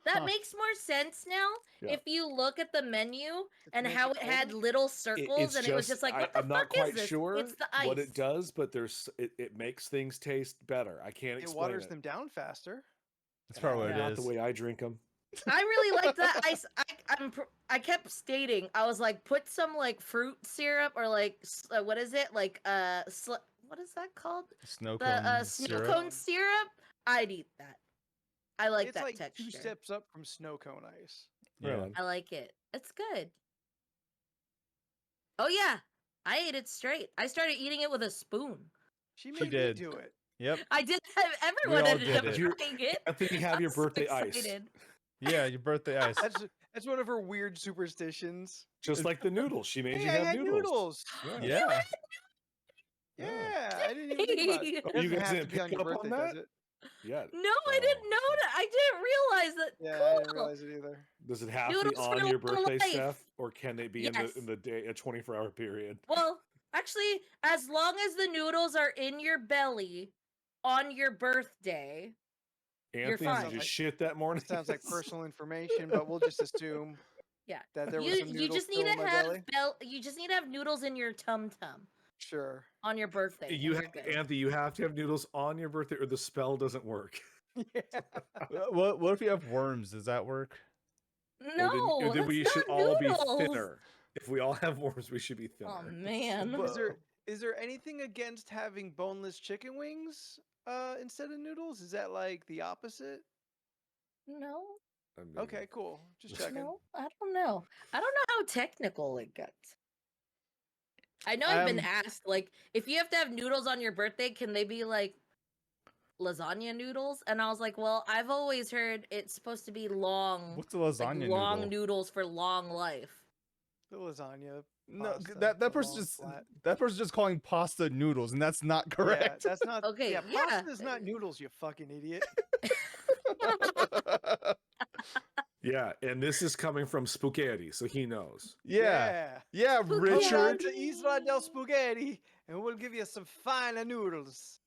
That Huh. makes more sense now Yeah. if you look at the menu To and make how it it had colder? little circles, It's and it was just like, what the I'm not fuck quite is this? sure It's the ice. what it does, but it makes things taste better. I can't It explain waters it. them down faster. That's probably what Not it the is. way I drink them. I really like that ice. I kept stating, I was like, put some like fruit syrup or like what is it like what is that called? Snow The cone snow syrup. cone syrup. I'd eat that. I like It's that like texture. 2 steps up from snow cone ice. Right Yeah. on. I like it. It's good. Oh yeah, I ate it straight. I started eating it with a spoon. She She made me did. do it. Yep. I did. Everyone all ended did up it. trying it. Anthony, have I'm your so birthday ice. excited. Yeah, your birthday ice. That's one of her weird superstitions. Just like the noodles. She made Hey, you I have had noodles. noodles. Yeah. Yeah, I didn't even think about it. Oh, It you doesn't guys have to didn't be on pick your up on birthday, does that? it? Yeah. No, I didn't know shit. that. I didn't realize that. Yeah, cool. I didn't realize it either. Does it have to Noodles be for on your long birthday, life. Steph, or can they be Yes. in the day a 24-hour period? Well, actually, as long as the noodles are in your belly on your birthday, you're Anthony, fine. did you Like- shit that morning? Sounds like personal information, but we'll just assume yeah. that there was You some noodles just need still in to my have belly. you just need to have noodles in your tum tum Sure. on your birthday. and You you're have, good. Anthony, you have to have noodles on your birthday, or the spell doesn't work. Yeah. What if you have worms? Does that work? No, or then that's we not should all be noodles. thinner. If we all have worms, we should be thinner. Oh man. Is there anything against having boneless chicken wings instead of noodles? Is that like the opposite? No, I mean, Okay, cool. Just checking. no, I don't know. I don't know how technical it gets. I know I've been asked, like, if you have to have noodles on your birthday, can they be like lasagna noodles? And I was like, well, I've always heard it's supposed to be long, What's a like lasagna long noodle? noodles for long life. The lasagna. No, pasta, that the person's long just flat. that person's just calling pasta noodles, and that's not Yeah, correct. that's not. Okay, Yeah, yeah. pasta is not noodles, you fucking idiot. yeah, and this is coming from Spaghetti, so he knows. yeah, Come on Richard. to Isla del Spaghetti, and we'll give you some finer noodles.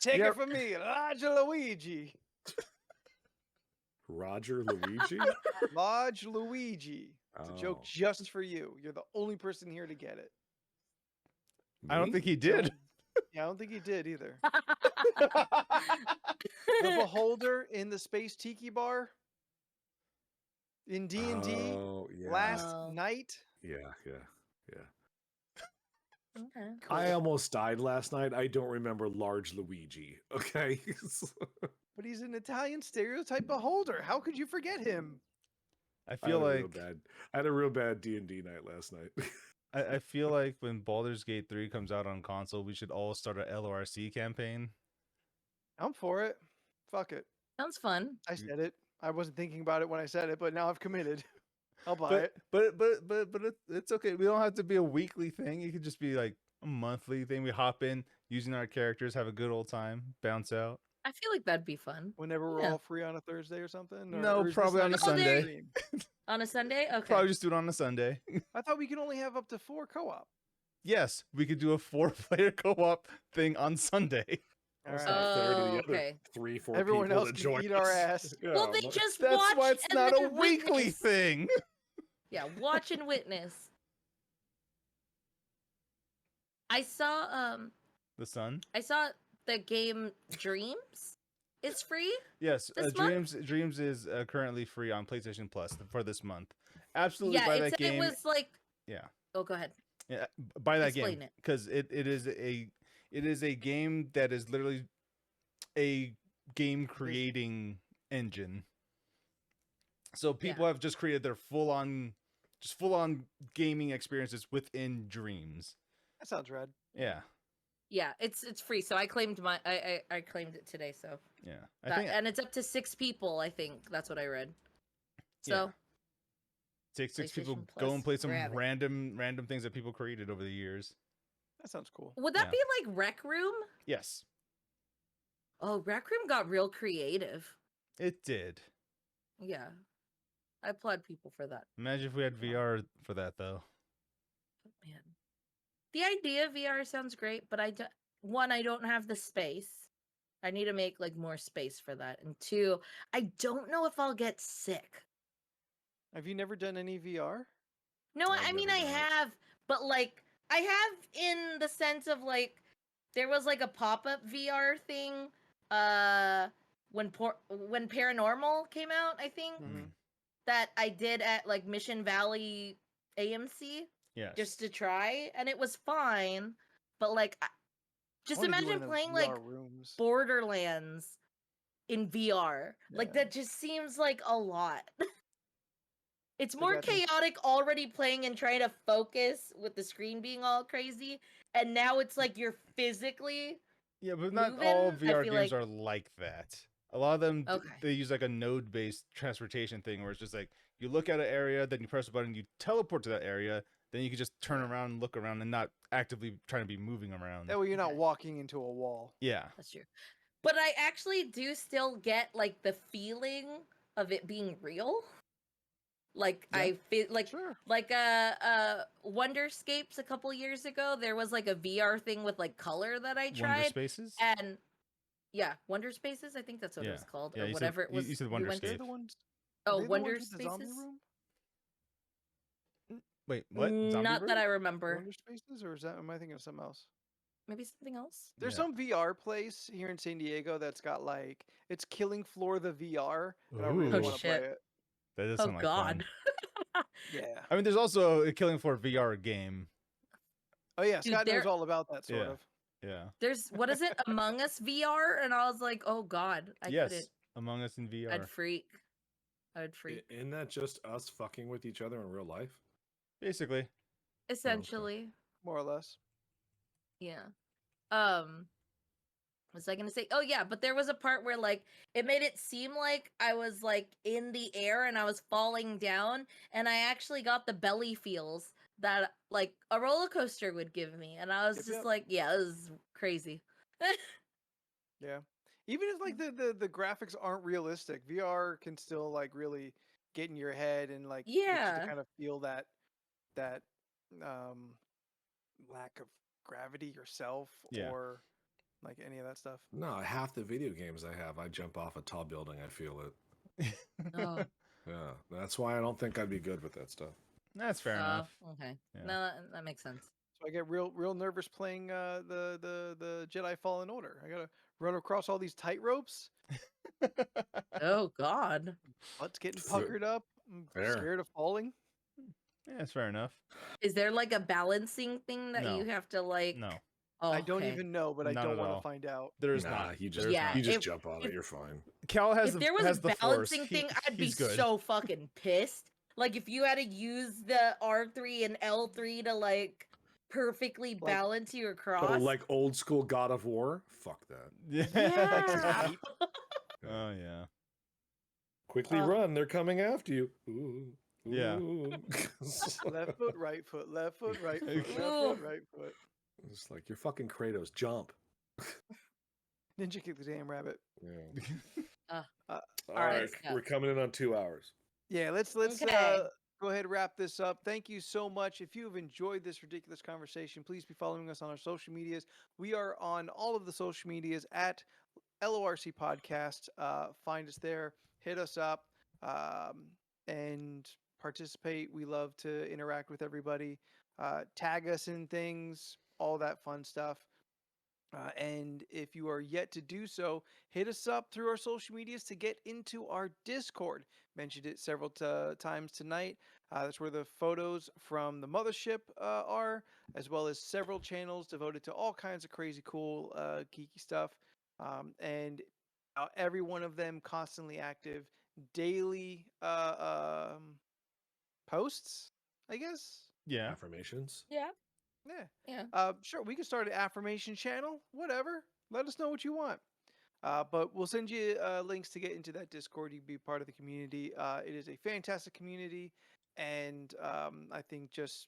Take Yeah. it from me, Roger Luigi. Roger Luigi? Large Luigi. It's a joke Oh, just for you. You're the only person here to get it. I don't me? think he did. Yeah, I don't think he did either. The beholder in the space tiki bar in D&D Oh, yeah. last Oh. night. Yeah. Okay. I almost died last night. I don't remember Large Luigi. Okay. But he's an Italian stereotype beholder. How could you forget him? I I feel had a real like bad. I had a real bad D&D night last night. I feel like when Baldur's Gate 3 comes out on console, we should all start a LoRC campaign. I'm for it. Fuck it. Sounds fun. I said it. I wasn't thinking about it when I said it, but now I've committed. I'll buy But it. but it's okay. We don't have to be a weekly thing. It could just be like a monthly thing. We hop in using our characters, have a good old time, bounce out. I feel like that'd be fun. Whenever we're Yeah. all free on a Thursday or something. No, or is this probably not on a even Sunday. stream? On a Sunday? Okay. Probably just do it on a Sunday. I thought we could only have up to 4 co-op. Yes, we could do a 4-player co-op thing on Sunday. All That's right. not fair to the Oh, other okay. 3-4 Everyone people else to can join eat our us. ass. Yeah, Well, they look- just That's watch why it's and not a then weekly witness. thing. Yeah, watch and witness. I saw The sun. the game Dreams is free. Yes, This month? Dreams is currently free on PlayStation Plus for this month. Absolutely Yeah, buy it that said game. it was like Yeah. Oh, go ahead. Yeah, buy that Explain game it. because it is a game that is literally a game creating engine. So people have just created their full on gaming experiences within Dreams. That sounds rad. Yeah, Yeah, it's free. So I claimed I claimed it today. So yeah. and it's up to 6 people. I think that's what I read. So Take 6 people, PlayStation go and Plus play some Gravity. random things that people created over the years. That sounds cool. Would that Yeah. be like Rec Room? Yes, Oh, Rec Room got real creative. it did. Yeah. I applaud people for that. Imagine if we had VR for that though. Man. The idea of VR sounds great, but I don't have the space. I need to make like more space for that. And 2, I don't know if I'll get sick. Have you never done any VR? No, I've I mean never I done it. have, but like I have in the sense of like there was like a pop-up VR thing when Paranormal came out, I think, Mhm. that I did at like Mission Valley AMC Yes. just to try, and it was fine, but like just I wanna do one imagine of those playing VR like rooms. Borderlands in VR. Like Yeah. that just seems like a lot. It's They more got them- chaotic already playing and trying to focus with the screen being all crazy, and now it's like you're physically Yeah, but not all moving, I VR feel games like- are like that. A lot of them, Okay. they use like a node-based transportation thing where it's just like you look at an area, then you press a button, you teleport to that area, then you can just turn around and look around and not actively trying to be moving around. That way you're not Okay. walking into a wall. Yeah. That's true. But I actually do still get like the feeling of it being real. Like Yeah. I feel like Sure. Wonderscapes a couple years ago, there was like a VR thing with like color that I Wonder tried. Spaces? And yeah, Wonder Spaces, I think that's what it Yeah. was called. Yeah, or you said- whatever it you- was. you said we went Wonderscape. They're to. the ones. Oh, are they the Wonder ones with the zombie Spaces? room? Wait, what? Zombie Not that room? I remember. Wonder Spaces, or am I thinking of something else? Maybe something else. There's Yeah. some VR place here in San Diego that's got like it's Killing Floor the VR, and I really Ooh. Oh, want to play shit. it. That does Oh sound like God. fun. Yeah. I mean, there's also a Killing Floor VR game. Oh yeah, Dude, Scott knows there- all about that sort Yeah. of. Yeah. There's what is it? Among Us VR, and I was like, oh God, I yes. couldn't. Among Us in VR. I'd freak. I would freak. Isn't that just us fucking with each other in real life? Basically. Essentially, More or less. yeah. What was I gonna say? Oh yeah, but there was a part where like it made it seem like I was like in the air and I was falling down, and I actually got the belly feels that like a roller coaster would give me, and I was Yep, just yep. like, yeah, this is crazy. Yeah. Even if like the graphics aren't realistic, VR can still like really get in your head and like get you Yeah. to kind of feel that um lack of gravity yourself Yeah. or like any of that stuff. No, half the video games I have, I jump off a tall building, I feel it. Oh, Yeah, that's why I don't think I'd be good with that stuff. That's fair enough. Okay. Yeah. No, that makes sense. So I get real nervous playing the Jedi Fallen Order. I gotta run across all these tight ropes. Oh God. Butt's getting Fair. puckered up. I'm Fair. scared of falling. Yeah, that's fair enough. Is there like a balancing thing that No. you have to like? No. Oh, I don't okay. even know, but I Not don't at want all. to find out. There is Nah, not. you There just is Yeah, not. you just if- jump on if- it. You're fine. Cal has If the there was has a the force. balancing thing, I'd be He's good. so fucking pissed. Like if you had to use the R3 and L3 to like perfectly balance you across. Oh, like old school God of War? Fuck that. yeah. Oh yeah. Quickly run, they're coming after you. Ooh. Yeah. Ooh. Left foot, right foot, left foot, right foot, left Ooh. foot, right foot. It's like you're fucking Kratos. Jump. Ninja kick the damn rabbit. Yeah. Uh, All right, right, Scott. we're coming in on 2 hours. Yeah, let's Okay. go ahead and wrap this up. Thank you so much. If you have enjoyed this ridiculous conversation, please be following us on our social medias. We are on all of the social medias at LORC Podcast. Find us there, hit us up, and participate. We love to interact with everybody. Tag us in things, all that fun stuff. And if you are yet to do so, hit us up through our social medias to get into our Discord. Mentioned it several times tonight. That's where the photos from the mothership are, as well as several channels devoted to all kinds of crazy, cool, geeky stuff. And every one of them constantly active, daily posts, I guess. Yeah. Affirmations. Yeah. Yeah. Yeah. Sure, we can start an affirmation channel. Whatever. Let us know what you want. But we'll send you links to get into that Discord. You can be part of the community. It is a fantastic community, and I think just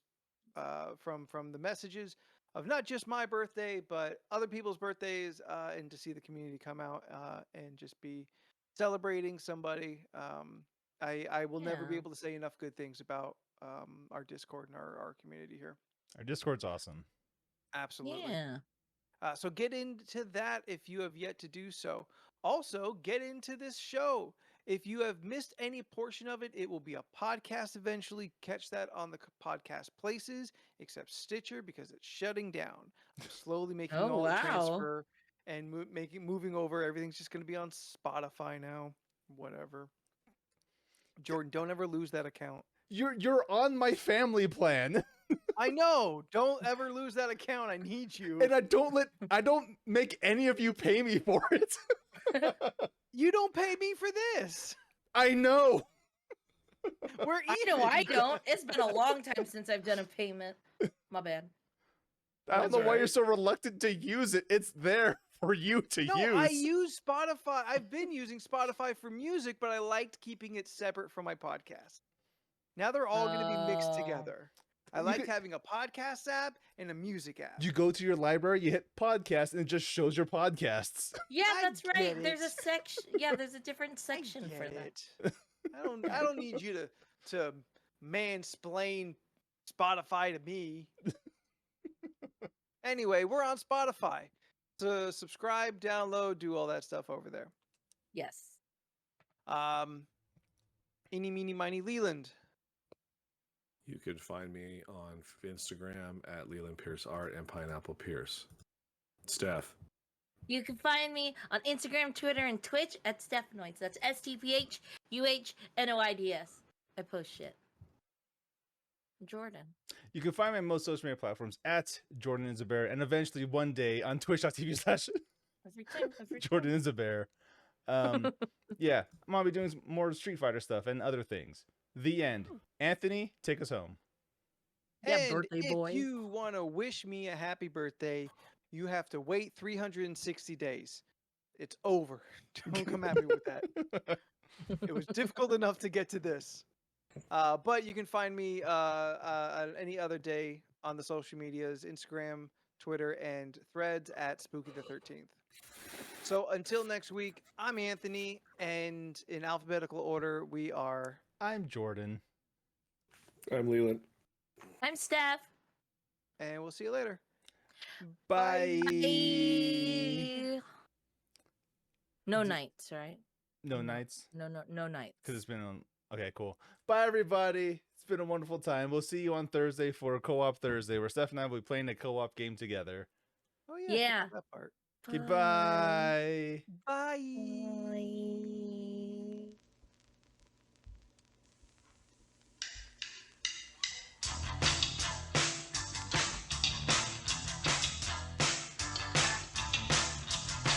from the messages of not just my birthday, but other people's birthdays, and to see the community come out and just be celebrating somebody. I will never be Yeah. able to say enough good things about our Discord and our community here. Our Discord's awesome. Absolutely. Yeah. So get into that if you have yet to do so. Also, get into this show. If you have missed any portion of it, it will be a podcast eventually. Catch that on the podcast places, except Stitcher because it's shutting down. I'm slowly making Oh, all the wow. transfer and moving over. Everything's just going to be on Spotify now. Whatever. Jordan, don't ever lose that account. You're on my family plan. I know. Don't ever lose that account. I need you. And I don't make any of you pay me for it. You don't pay me for this. I know. We're I even. know I don't. It's been a long time since I've done a payment. My bad. I don't That's know why alright. you're so reluctant to use it. It's there for you to No, use. I use Spotify. I've been using Spotify for music, but I liked keeping it separate from my podcast. Now they're all going to be mixed Oh. together. I You liked could- having a podcast app and a music app. You go to your library, you hit podcast, and it just shows your podcasts. Yeah, I that's right. get There's a it. section. Yeah, there's a different I section for get that. it. I don't need you to mansplain Spotify to me. Anyway, we're on Spotify. So subscribe, download, do all that stuff over there. Yes. Eeny, meeny, miny, Leland. You could find me on Instagram at Leland Pierce Art and Pineapple Pierce. Steph. You can find me on Instagram, Twitter, and Twitch at Stephanoids. That's STPHUHNOIDS. I post shit. Jordan. You can find me on most social media platforms at Jordan is a Bear, and eventually one day on twitch.tv/ Every time. Jordan is a Bear. Yeah, I'm gonna be doing some more Street Fighter stuff and other things. The end. Anthony, take us home. Yeah, And birthday if boy. you want to wish me a happy birthday, you have to wait 360 days. It's over. Don't come at me with that. It was difficult enough to get to this. But you can find me any other day on the social medias, Instagram, Twitter, and Threads at Spooky the 13th. So until next week, I'm Anthony, and in alphabetical order, we are... I'm Jordan. I'm Leland. I'm Steph. And we'll see you later. Bye. Bye. No nights, right? No nights, No nights. because it's been on. Okay, cool. Bye, everybody. It's been a wonderful time. We'll see you on Thursday for a co-op Thursday, where Steph and I will be playing a co-op game together. Oh, yeah. I Yeah. forgot that part. Okay, bye. Bye. Bye.